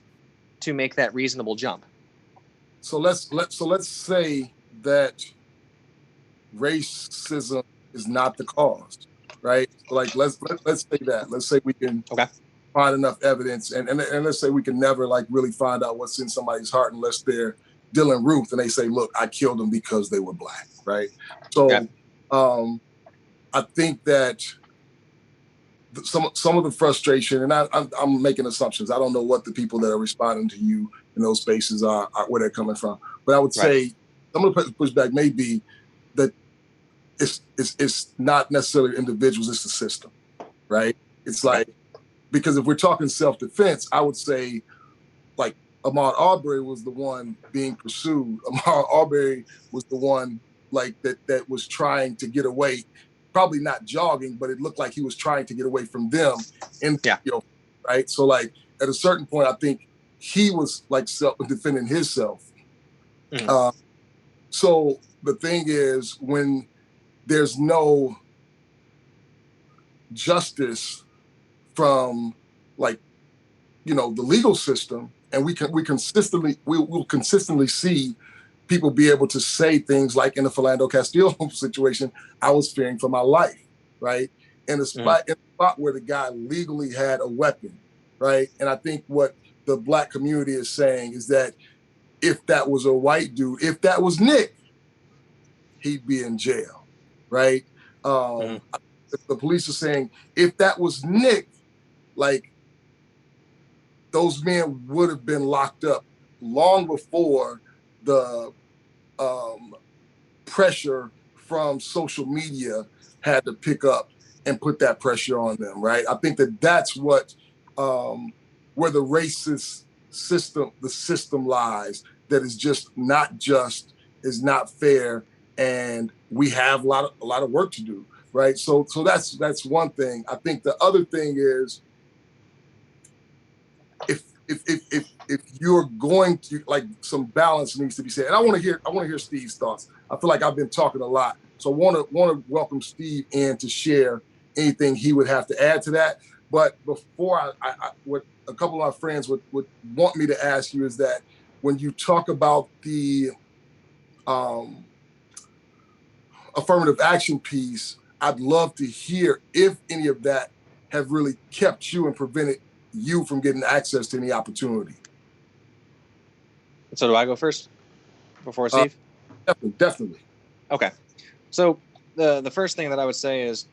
to make that reasonable jump. So let's say that racism is not the cause, right? Like let's say that. Let's say we can find enough evidence, and let's say we can never like really find out what's in somebody's heart unless they're Dylan Ruth and they say, "Look, I killed them because they were black," right? So, I think that some of the frustration, and I'm making assumptions. I don't know what the people that are responding to you in those spaces are where they're coming from, but I would say some of the pushback may be that it's not necessarily individuals, it's the system, right? It's like, because if we're talking self-defense, I would say like Ahmaud Arbery was the one being pursued. Ahmaud Arbery was the one like that was trying to get away, probably not jogging, but it looked like he was trying to get away from them. Right? So like at a certain point, I think he was like defending himself. Mm-hmm. So the thing is, when there's no justice from like, the legal system, and we'll consistently see people be able to say things like in the Philando Castile situation, I was fearing for my life, right? In a spot where the guy legally had a weapon, right? And I think what the black community is saying is that if that was a white dude, if that was Nick, he'd be in jail, right? If the police are saying, if that was Nick, like, those men would have been locked up long before the pressure from social media had to pick up and put that pressure on them, right? I think that that's what where the racist system lies, that is just not just, is not fair, and we have a lot of work to do, right? So that's one thing. I think the other thing is, if you're going to, like, some balance needs to be said. And I want to hear Steve's thoughts. I feel like I've been talking a lot, so I want to welcome Steve in to share anything he would have to add to that. But before what a couple of my friends would want me to ask you is that when you talk about the affirmative action piece, I'd love to hear if any of that have really kept you and prevented you from getting access to any opportunity. So do I go first before Steve? Definitely. Okay. So the first thing that I would say is,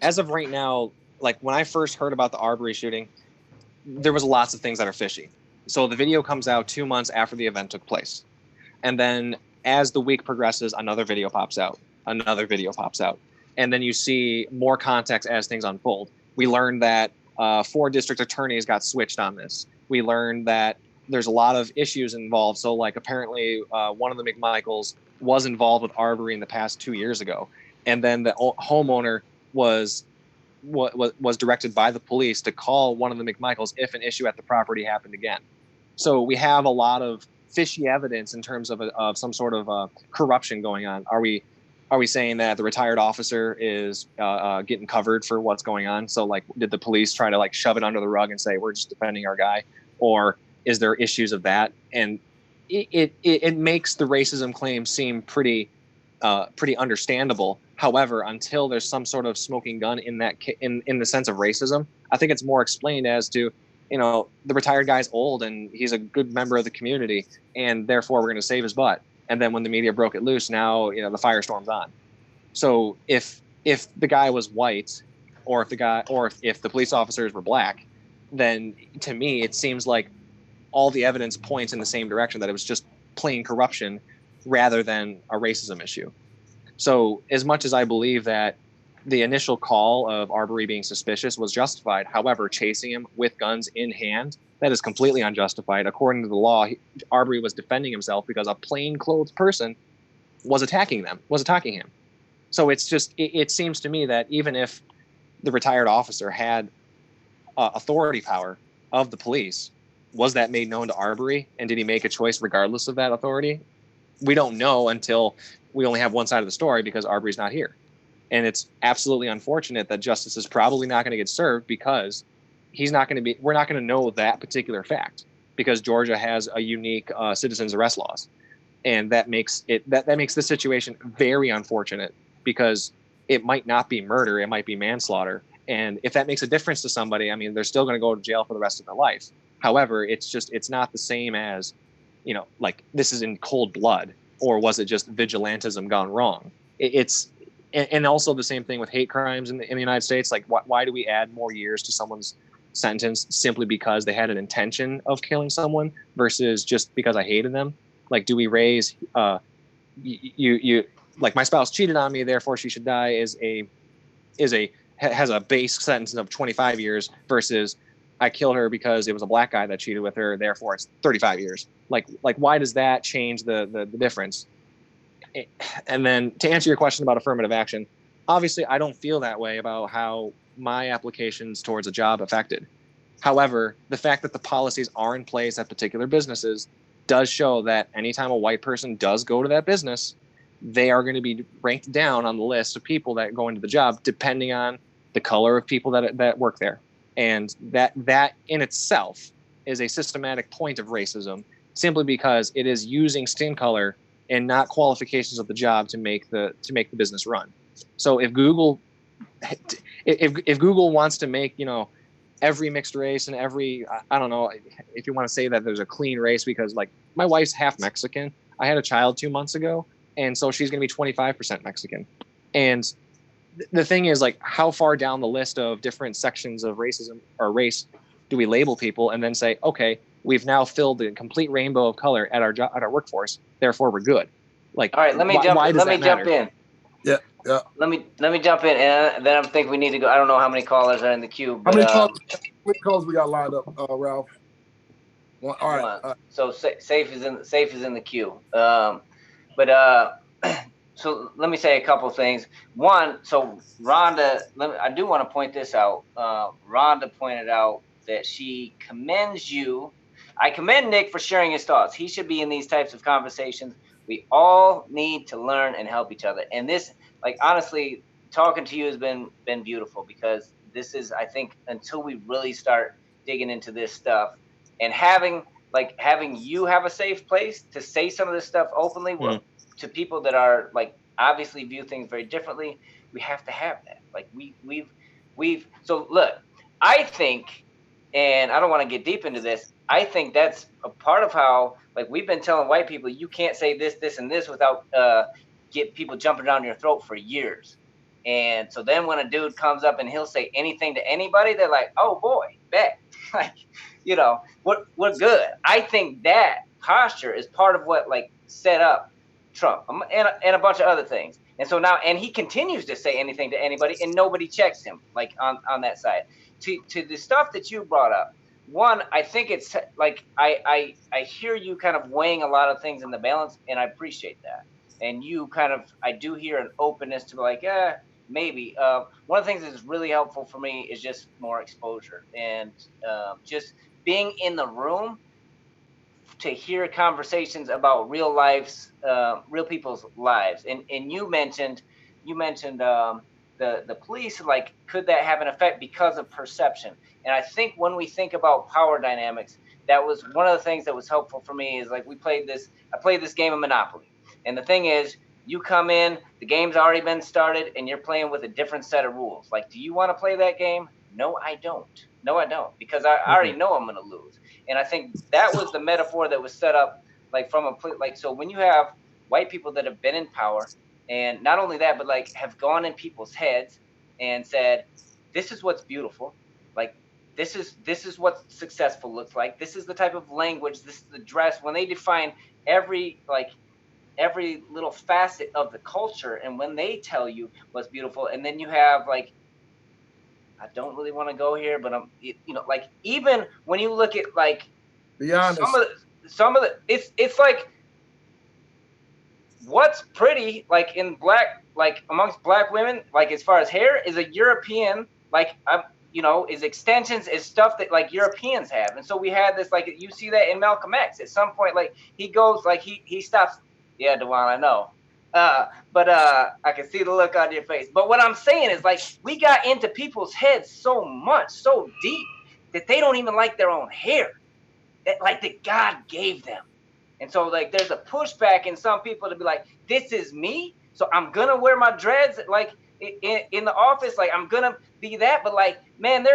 as of right now, like when I first heard about the Arbery shooting, there was lots of things that are fishy. So the video comes out 2 months after the event took place. And then as the week progresses, another video pops out. And then you see more context as things unfold. We learned that 4 district attorneys got switched on this. We learned that there's a lot of issues involved. So, like, apparently one of the McMichaels was involved with Arbery in the past 2 years ago. And then the homeowner was directed by the police to call one of the McMichaels if an issue at the property happened again. So we have a lot of fishy evidence in terms of some sort of corruption going on. Are we saying that the retired officer is getting covered for what's going on? So, like, did the police try to, like, shove it under the rug and say, we're just defending our guy? Or is there issues of that? And it makes the racism claim seem pretty understandable. However, until there's some sort of smoking gun in that in the sense of racism, I think it's more explained as to, the retired guy's old and he's a good member of the community, and therefore we're going to save his butt. And then when the media broke it loose, now the firestorm's on. So if the guy was white, or if the police officers were black, then to me it seems like all the evidence points in the same direction, that it was just plain corruption rather than a racism issue. So as much as I believe that the initial call of Arbery being suspicious was justified, however, chasing him with guns in hand, that is completely unjustified. According to the law, Arbery was defending himself because a plainclothes person was attacking him. So it's just, it seems to me that even if the retired officer had authority power of the police, was that made known to Arbery? And did he make a choice regardless of that authority? We don't know until we only have one side of the story, because Arbery's not here. And it's absolutely unfortunate that justice is probably not going to get served, because we're not going to know that particular fact, because Georgia has a unique citizens arrest laws. And that makes the situation very unfortunate, because it might not be murder, it might be manslaughter. And if that makes a difference to somebody, I mean, they're still going to go to jail for the rest of their life. However, it's not the same as, like, this is in cold blood, or was it just vigilantism gone wrong? And also the same thing with hate crimes in the United States. Like, why do we add more years to someone's sentence simply because they had an intention of killing someone versus just because I hated them? Like, do we raise you like, my spouse cheated on me, therefore she should die, has a base sentence of 25 years versus I killed her because it was a black guy that cheated with her, therefore it's 35 years. Like why does that change the difference? And then to answer your question about affirmative action, obviously I don't feel that way about how my applications towards a job affected. However, the fact that the policies are in place at particular businesses does show that anytime a white person does go to that business, they are going to be ranked down on the list of people that go into the job, depending on the color of people that work there. And that in itself is a systematic point of racism, simply because it is using skin color and not qualifications of the job to make the business run. So if Google wants to make, every mixed race and every, I don't know if you want to say that there's a clean race, because, like, my wife's half Mexican. I had a child 2 months ago, and so she's going to be 25% Mexican. And the thing is, like, how far down the list of different sections of racism or race do we label people and then say, okay, we've now filled the complete rainbow of color at our workforce, therefore we're good? Like, all right, let me jump in. Yeah. Let me jump in, and then I think we need to go. I don't know how many callers are in the queue, but many calls we got lined up, Ralph? One. All right. One. So safe is in the queue. But so let me say a couple things. One, so Rhonda, I do want to point this out. Rhonda pointed out that she commends you. I commend Nick for sharing his thoughts. He should be in these types of conversations. We all need to learn and help each other. And this, like, honestly, talking to you has been beautiful, because this is, I think, until we really start digging into this stuff and having you have a safe place to say some of this stuff openly to people that are like obviously view things very differently. We have to have that. Like we've so look, I think, and I don't want to get deep into this, I think that's a part of how, like, we've been telling white people you can't say this, this, and this without get people jumping down your throat for years. And so then when a dude comes up and he'll say anything to anybody, they're like, oh boy, bet. Like, you know, we're good. I think that posture is part of what like set up Trump and a bunch of other things. And so now, and he continues to say anything to anybody, and nobody checks him, like on that side. To the stuff that you brought up, one, I think it's like I hear you kind of weighing a lot of things in the balance, and I appreciate that. And you kind of, I do hear an openness to like, maybe. One of the things that's really helpful for me is just more exposure and just being in the room to hear conversations about real people's lives. And you mentioned the police, like, could that have an effect because of perception? And I think when we think about power dynamics, that was one of the things that was helpful for me is like I played this game of Monopoly. And the thing is, you come in, the game's already been started, and you're playing with a different set of rules. Like, do you want to play that game? No, I don't. Because I already know I'm going to lose. And I think that was the metaphor that was set up, like, so when you have white people that have been in power, and not only that, but like have gone in people's heads and said, this is what's beautiful. Like, this is what successful looks like. This is the type of language, this is the dress. When they define every little facet of the culture, and when they tell you what's beautiful, and then you have like, I don't really want to go here, but like, even when you look at like, be honest, some of the it's like, what's pretty, like in black, like amongst black women, like as far as hair, is a European, like is extensions, is stuff that like Europeans have. And so we had this, like, you see that in Malcolm X at some point, like he goes, like he stops. Yeah, Dewan, I know. But I can see the look on your face. But what I'm saying is, like, we got into people's heads so much, so deep, that they don't even like their own hair, that God gave them. And so, like, there's a pushback in some people to be like, this is me, so I'm gonna wear my dreads, like, in the office, like, I'm gonna be that. But like, man,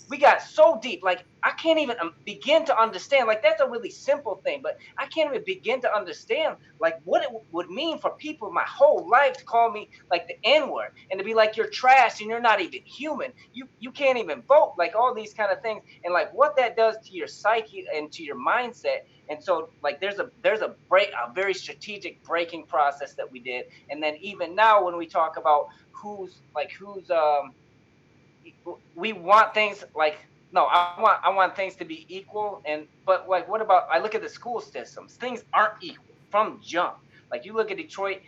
we got so deep, like, I can't even begin to understand. Like, that's a really simple thing, but I can't even begin to understand like what it would mean for people my whole life to call me like the N-word, and to be like, you're trash and you're not even human, you can't even vote, like all these kind of things, and like what that does to your psyche and to your mindset. And so, like, there's a very strategic breaking process that we did. And then even now, when we talk about we want things like, no, I want things to be equal. But like, what about, I look at the school systems, things aren't equal from jump. Like, you look at Detroit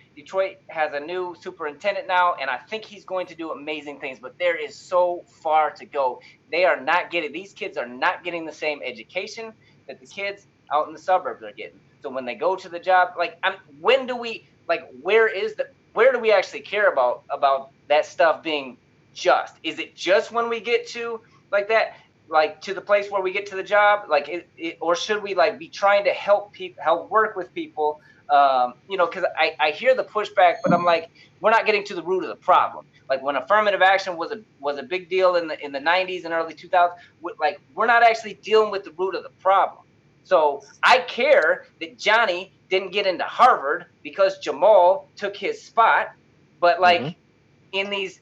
has a new superintendent now, and I think he's going to do amazing things, but there is so far to go. These kids are not getting the same education that the kids out in the suburbs are getting. So when they go to the job, like, where do we actually care about that stuff being just? Is it just when we get to like that, like to the place where we get to the job, like or should we like be trying to help work with people? Because I hear the pushback, but I'm like, we're not getting to the root of the problem. Like, when affirmative action was a big deal in the 90s and early 2000s, like, we're not actually dealing with the root of the problem. So I care that Johnny didn't get into Harvard because Jamal took his spot, but like, in these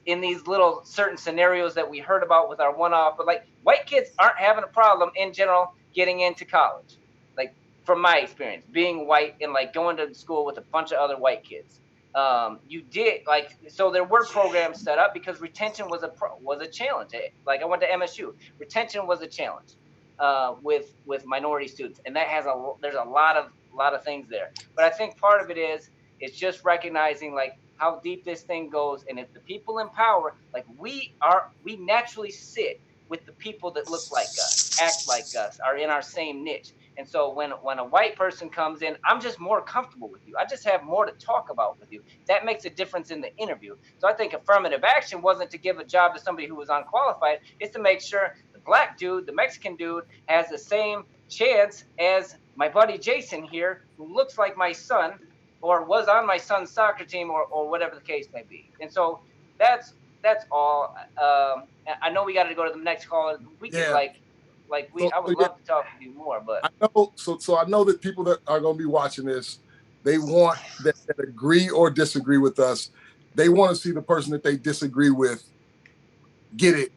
little certain scenarios that we heard about with our one-off, but like, white kids aren't having a problem in general getting into college. Like, from my experience, being white and like going to school with a bunch of other white kids, you did like, so there were programs set up because retention was a challenge. Like I went to MSU, retention was a challenge with minority students, and that there's a lot of things there. But I think part of it is it's just recognizing like how deep this thing goes, and if the people in power, like we naturally sit with the people that look like us, act like us, are in our same niche. And so when a white person comes in, I'm just more comfortable with you. I just have more to talk about with you. That makes a difference in the interview. So I think affirmative action wasn't to give a job to somebody who was unqualified. It's to make sure the black dude, the Mexican dude, has the same chance as my buddy Jason here, who looks like my son or was on my son's soccer team or whatever the case may be. And so that's all. I know we got to go to the next call. We could I would love to talk to you more, but I know. So I know that people that are going to be watching this, they want that agree or disagree with us. They want to see the person that they disagree with get it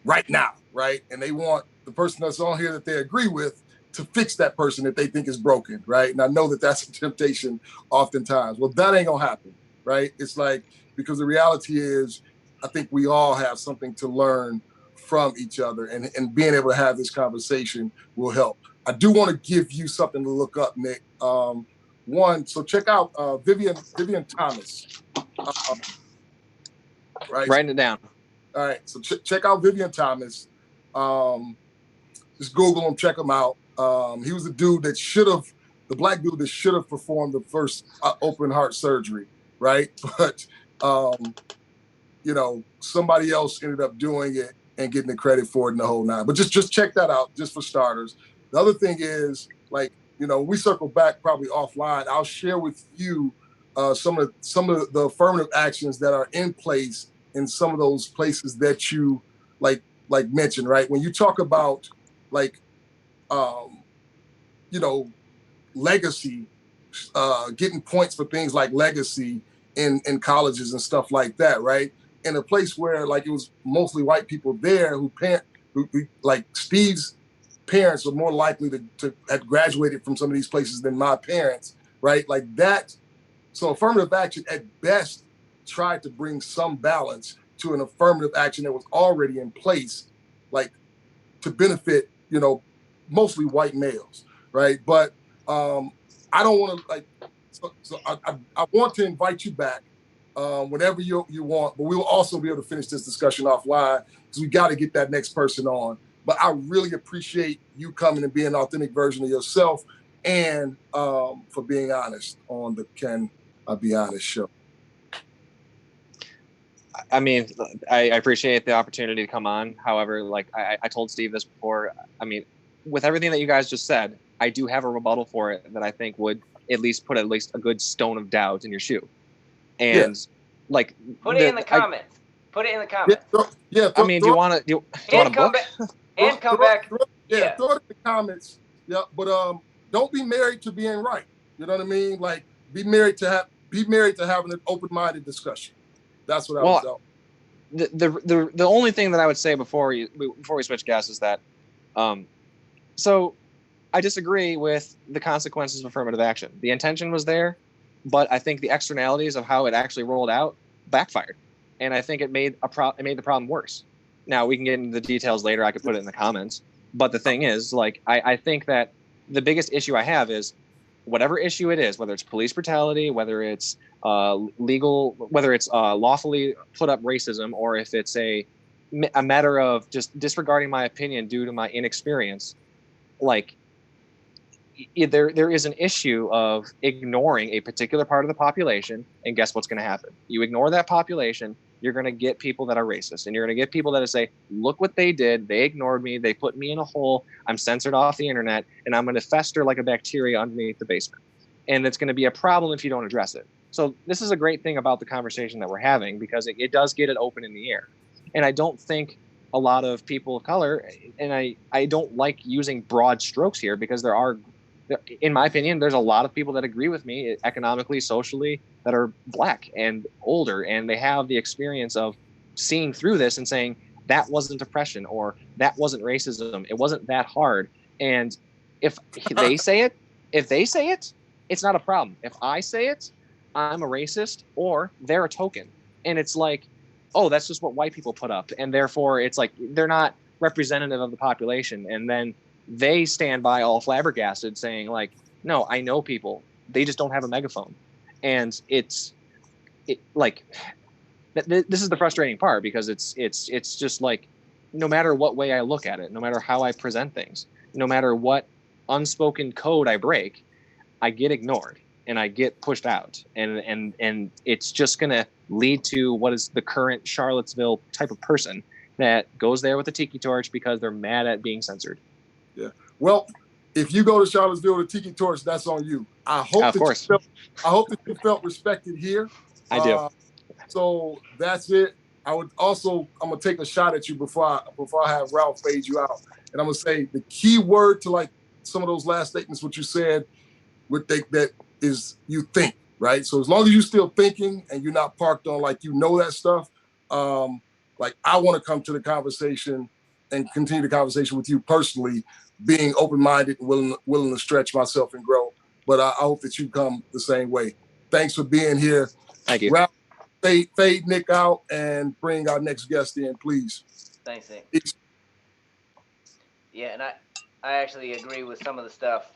right now, right? And they want the person that's on here that they agree with to fix that person that they think is broken, right? And I know that that's a temptation oftentimes. Well, that ain't gonna happen, right? It's like, because the reality is, I think we all have something to learn from each other, and being able to have this conversation will help. I do want to give you something to look up, Nick. One, so check out Vivian Thomas. Right, writing it down. All right, so check out Vivian Thomas. Just Google him, check him out. He was the black dude that should have performed the first open heart surgery, right? But somebody else ended up doing it and getting the credit for it in the whole nine. But just check that out, just for starters. The other thing is, we circle back probably offline. I'll share with you some of the affirmative actions that are in place in some of those places that you like mentioned, right? When you talk about legacy, getting points for things like legacy in colleges and stuff like that, right? In a place where it was mostly white people there who like Steve's parents are more likely to have graduated from some of these places than my parents, right? Like that. So affirmative action at best tried to bring some balance to an affirmative action that was already in place, to benefit, mostly white males, right? But I don't want to I want to invite you back whenever you want, but we will also be able to finish this discussion offline because we got to get that next person on. But I really appreciate you coming and being an authentic version of yourself, and for being honest on the Can I Be Honest show. I mean, I appreciate the opportunity to come on. However, I told Steve this before. I mean, with everything that you guys just said, I do have a rebuttal for it that I think would at least put a good stone of doubt in your shoe. And put it in the comments. Put it in the comments. Yeah. I mean, do you want to come back? And come back. Throw it in the comments. Yeah, but don't be married to being right. You know what I mean? Be married to having an open-minded discussion. That's what I was about. The only thing that I would say before we switch guests is that, so I disagree with the consequences of affirmative action. The intention was there, but I think the externalities of how it actually rolled out backfired, and I think it made the problem worse. Now we can get into the details later. I could put it in the comments, but the thing is, I think that the biggest issue I have is whatever issue it is, whether it's police brutality, whether it's legal, whether it's lawfully put up racism, or if it's a matter of just disregarding my opinion due to my inexperience, there is an issue of ignoring a particular part of the population, and guess what's going to happen? You ignore that population, you're going to get people that are racist, and you're going to get people that say, look what they did. They ignored me. They put me in a hole. I'm censored off the internet, and I'm going to fester like a bacteria underneath the basement. And it's going to be a problem if you don't address it. So this is a great thing about the conversation that we're having, because it does get it open in the air. And I don't think a lot of people of color, and I don't like using broad strokes here, because in my opinion, there's a lot of people that agree with me economically, socially, that are black and older, and they have the experience of seeing through this and saying that wasn't oppression, or that wasn't racism. It wasn't that hard. And if they say it, it's not a problem. If I say it, I'm a racist or they're a token. And it's like, oh, that's just what white people put up. And therefore it's like, they're not representative of the population. And then they stand by all flabbergasted saying like, no, I know people, they just don't have a megaphone. And it's like, this is the frustrating part, because it's just like, no matter what way I look at it, no matter how I present things, no matter what unspoken code I break, I get ignored and I get pushed out, and it's just gonna lead to what is the current Charlottesville type of person that goes there with a tiki torch because they're mad at being censored. Yeah. Well, if you go to Charlottesville with a tiki torch, that's on you. I hope that you felt respected here. I do. So that's it. I'm gonna take a shot at you before I have Ralph fade you out, and I'm gonna say the key word to like some of those last statements, what you said, that is you think, right? So as long as you're still thinking and you're not parked on like you know that stuff, like I want to come to the conversation and continue the conversation with you personally, being open-minded and willing to stretch myself and grow. But I hope that you come the same way. Thanks for being here. Thank you. Ralph, fade Nick out and bring our next guest in, please. Thanks, Nick. Yeah, and I actually agree with some of the stuff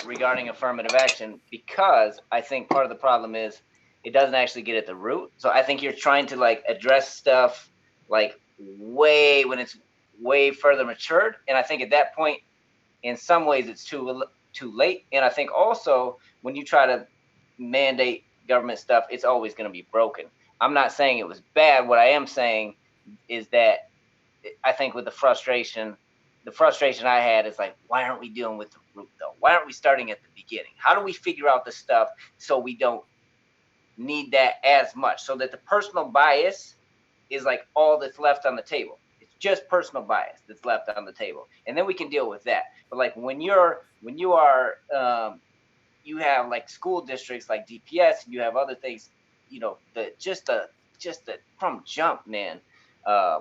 regarding affirmative action, because I think part of the problem is it doesn't actually get at the root. So I think you're trying to like address stuff like when it's way further matured. And I think at that point, in some ways, it's too late. And I think also when you try to mandate government stuff, it's always going to be broken. I'm not saying it was bad. What I am saying is that I think with the frustration I had is like, why aren't we dealing with the root though? Why aren't we starting at the beginning? How do we figure out the stuff so we don't need that as much, so that the personal bias is like all that's left on the table? It's just personal bias that's left on the table, and then we can deal with that. But like when you have like school districts like DPS, and you have other things, just the from jump, man.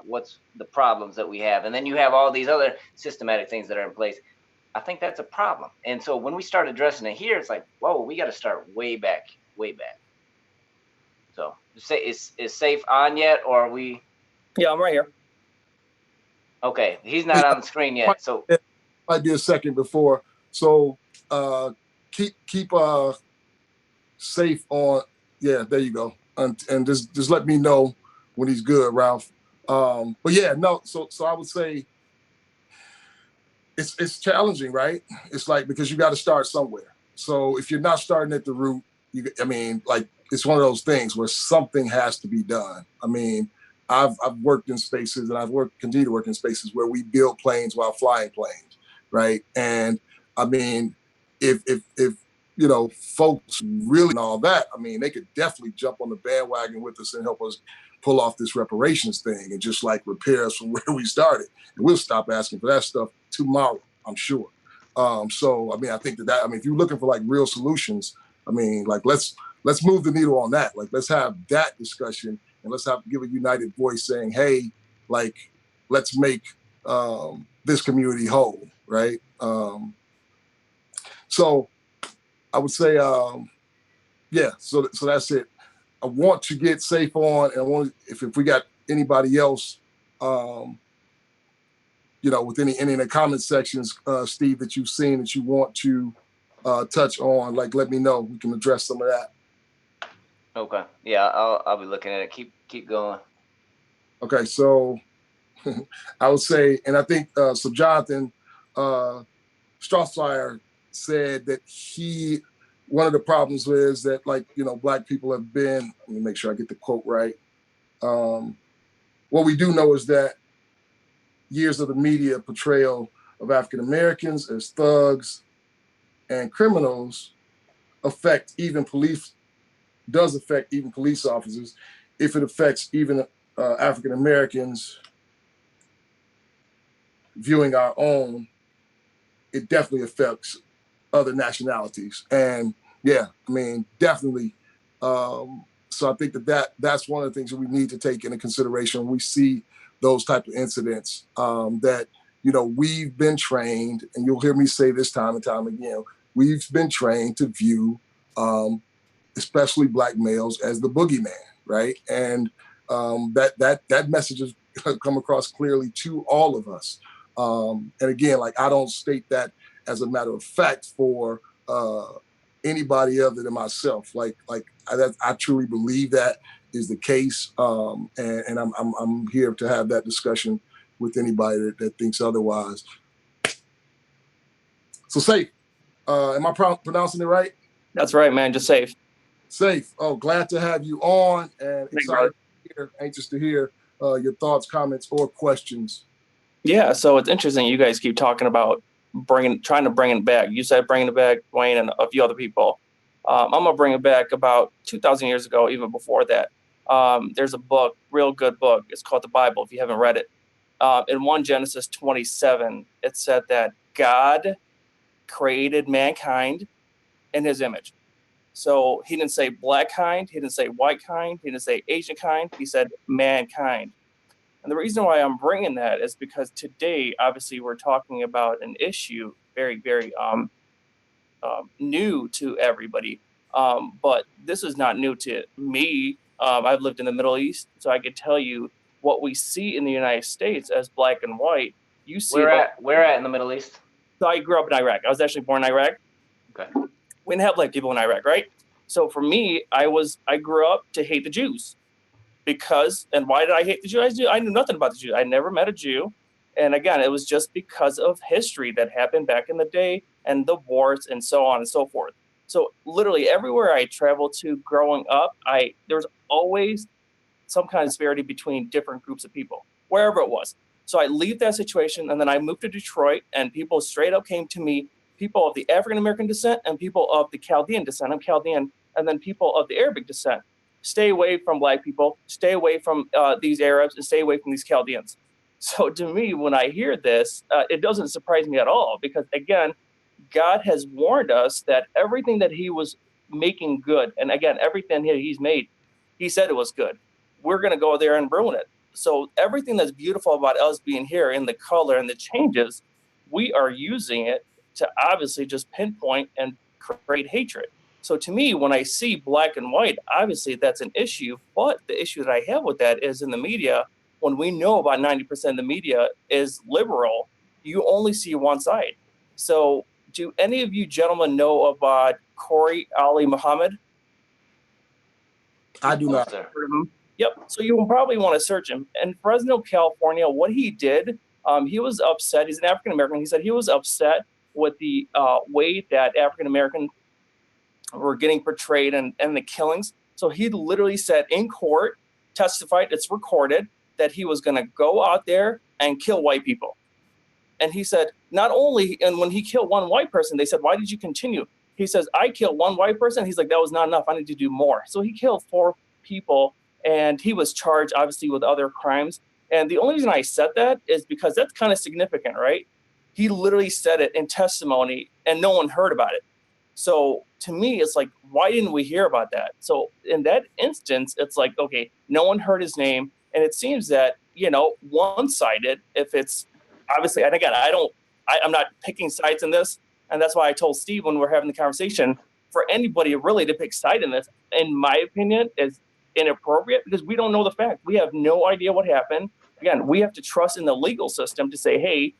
What's the problems that we have, and then you have all these other systematic things that are in place. I think that's a problem. And so when we start addressing it here, it's like, whoa, we got to start way back. So say, is Safe on yet, or are we? Yeah, I'm right here. Okay, he's not on the screen yet, so it might be a second before. So keep Safe on. Yeah, there you go, and just let me know when he's good, Ralph. But yeah, no. So I would say it's challenging, right? It's like, because you got to start somewhere. So if you're not starting at the root, it's one of those things where something has to be done. I mean, I've worked in spaces, and continue to work in spaces where we build planes while flying planes, right? And I mean, if folks really and all that, I mean, they could definitely jump on the bandwagon with us and help us pull off this reparations thing and just like repair us from where we started. And we'll stop asking for that stuff tomorrow, I'm sure. So, I mean, I think that, if you're looking for like real solutions, I mean, like, let's move the needle on that. Like, let's have that discussion, and let's give a united voice saying, hey, like, let's make this community whole, right? So I would say, yeah, so that's it. I want to get Safe on, and I want, if we got anybody else, with any in the comment sections, Steve, that you've seen that you want to touch on, like, let me know. We can address some of that. Okay. Yeah, I'll be looking at it. Keep going. Okay, so I would say, and I think so Jonathan Strothfire said that one of the problems is that, like, Black people have been, let me make sure I get the quote right. What we do know is that years of the media portrayal of African Americans as thugs and criminals does affect even police officers. If it affects even African Americans viewing our own, it definitely affects other nationalities. And yeah, I mean, definitely. So I think that's one of the things that we need to take into consideration when we see those type of incidents, that, we've been trained, and you'll hear me say this time and time again, we've been trained to view especially Black males, as the boogeyman, right? And that message has come across clearly to all of us. And again, like, I don't state that as a matter of fact for anybody other than myself. I truly believe that is the case, and I'm here to have that discussion with anybody that thinks otherwise. So Safe, am I pronouncing it right? That's right, man. Just safe. Safe. Oh, glad to have you on, and anxious to hear your thoughts, comments, or questions. Yeah, so it's interesting. You guys keep talking about trying to bring it back. You said bringing it back, Wayne, and a few other people. I'm gonna bring it back about 2,000 years ago, even before that. There's a book, real good book. It's called the Bible. If you haven't read it, in 1 Genesis 27, it said that God created mankind in His image. So He didn't say black kind, He didn't say white kind, He didn't say Asian kind. He said mankind. And the reason why I'm bringing that is because today, obviously, we're talking about an issue very, very new to everybody. But this is not new to me. I've lived in the Middle East, so I could tell you what we see in the United States as black and white. You see where at in the Middle East? So I grew up in Iraq. I was actually born in Iraq. Okay. We didn't have black people in Iraq, right? So for me, I grew up to hate the Jews. And why did I hate the Jews? I knew nothing about the Jews. I never met a Jew. And again, it was just because of history that happened back in the day and the wars and so on and so forth. So literally everywhere I traveled to growing up, there was always some kind of disparity between different groups of people, wherever it was. So I leave that situation, and then I moved to Detroit, and people straight up came to me, people of the African-American descent and people of the Chaldean descent. I'm Chaldean, and then people of the Arabic descent. Stay away from black people, stay away from these Arabs, and stay away from these Chaldeans. So to me, when I hear this, it doesn't surprise me at all, because again, God has warned us that everything that He was making good, and again, everything He's made, He said it was good. We're going to go there and ruin it. So everything that's beautiful about us being here in the color and the changes, we are using it to obviously just pinpoint and create hatred. So to me, when I see black and white, obviously that's an issue. But the issue that I have with that is in the media, when we know about 90% of the media is liberal, you only see one side. So do any of you gentlemen know about Corey Ali Muhammad? I do not. Yep. So you will probably want to search him. In Fresno, California, what he did, he was upset. He's an African-American. He said he was upset with the way that African-American were getting portrayed and the killings. So he literally said in court, testified, it's recorded, that he was going to go out there and kill white people. And he said, not only, and when he killed one white person, they said, why did you continue? He says, I killed one white person. He's like, that was not enough. I need to do more. So he killed 4 people, and he was charged, obviously, with other crimes. And the only reason I said that is because that's kind of significant, right? He literally said it in testimony, and no one heard about it. So to me, it's like, why didn't we hear about that? So in that instance, it's like, okay, no one heard his name. And it seems that, one-sided, if it's obviously, and again, I'm not picking sides in this. And that's why I told Steve when we're having the conversation, for anybody really to pick side in this, in my opinion, is inappropriate, because we don't know the fact. We have no idea what happened. Again, we have to trust in the legal system to say, hey,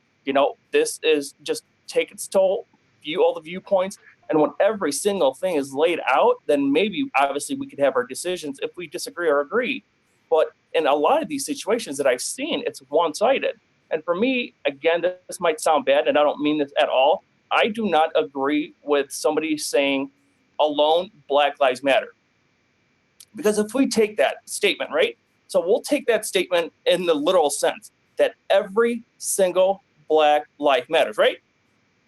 this is just take its toll, view all the viewpoints. And when every single thing is laid out, then maybe obviously we could have our decisions if we disagree or agree. But in a lot of these situations that I've seen, it's one-sided. And for me, again, this might sound bad, and I don't mean this at all. I do not agree with somebody saying alone Black Lives Matter. Because if we take that statement, right? So we'll take that statement in the literal sense that every single Black life matters, right?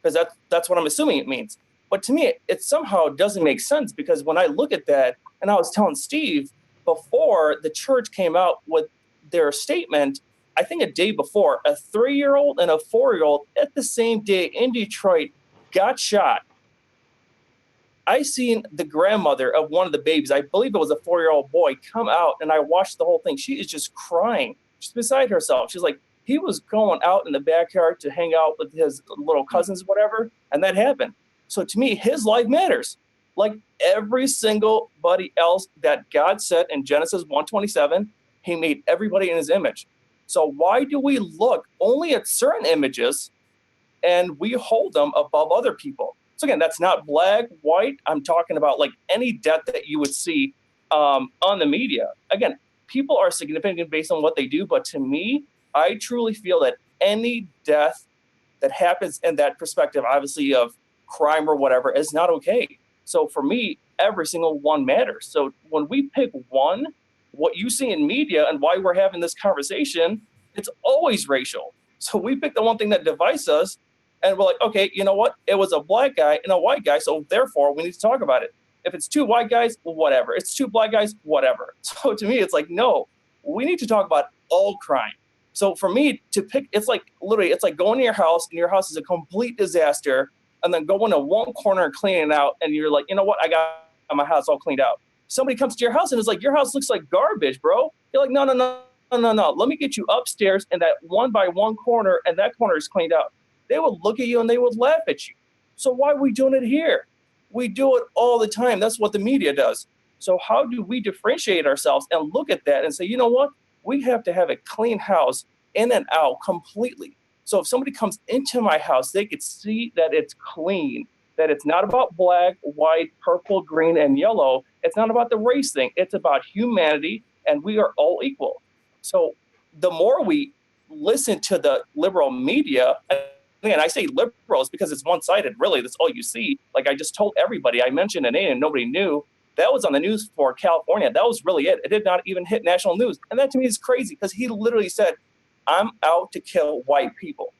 Because that's what I'm assuming it means. But to me, it somehow doesn't make sense, because when I look at that, and I was telling Steve, before the church came out with their statement, I think a day before, a 3-year-old and a 4-year-old at the same day in Detroit got shot. I seen the grandmother of one of the babies, I believe it was a 4-year-old boy, come out, and I watched the whole thing. She is just crying. She's beside herself. She's like, he was going out in the backyard to hang out with his little cousins, whatever, and that happened. So to me, his life matters. Like every single body else that God said in Genesis 1:27, he made everybody in his image. So why do we look only at certain images and we hold them above other people? So again, that's not black, white. I'm talking about like any death that you would see on the media. Again, people are significant based on what they do, but to me, I truly feel that any death that happens in that perspective, obviously of crime or whatever, is not okay. So for me, every single one matters. So when we pick one, what you see in media and why we're having this conversation, it's always racial. So we pick the one thing that divides us, and we're like, okay, you know what? It was a black guy and a white guy, so therefore we need to talk about it. If it's two white guys, whatever. It's two black guys, whatever. So to me, it's like, no, we need to talk about all crime. So for me to pick, it's like literally, it's like going to your house and your house is a complete disaster, and then going to one corner and cleaning it out, and you're like, you know what? I got my house all cleaned out. Somebody comes to your house and is like, your house looks like garbage, bro. You're like, no. Let me get you upstairs in that one by one corner, and that corner is cleaned out. They would look at you and they would laugh at you. So why are we doing it here? We do it all the time. That's what the media does. So how do we differentiate ourselves and look at that and say, you know what? We have to have a clean house in and out completely. So if somebody comes into my house, they could see that it's clean, that it's not about black, white, purple, green, and yellow. It's not about the race thing. It's about humanity, and we are all equal. So the more we listen to the liberal media, and I say liberals because it's one-sided, really, that's all you see. Like I just told everybody, I mentioned a name and nobody knew. That was on the news for California. That was really it. It did not even hit national news. And that to me is crazy because he literally said, I'm out to kill white people.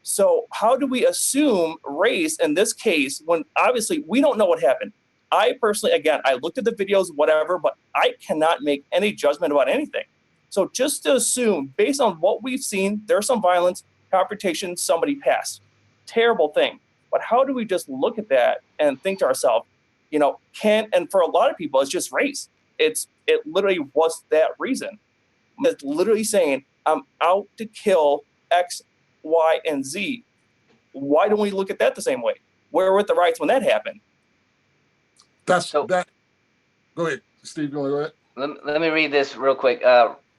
So how do we assume race in this case when obviously we don't know what happened? I personally, again, I looked at the videos, whatever, but I cannot make any judgment about anything. So just to assume, based on what we've seen, there's some violence, confrontation, somebody passed. Terrible thing. But how do we just look at that and think to ourselves, you know, and for a lot of people, it's just race. It literally was that reason. It's literally saying, I'm out to kill X, Y, and Z. Why don't we look at that the same way? Where were the riots when that happened? Go ahead, Steve. You want to go ahead? Let me read this real quick.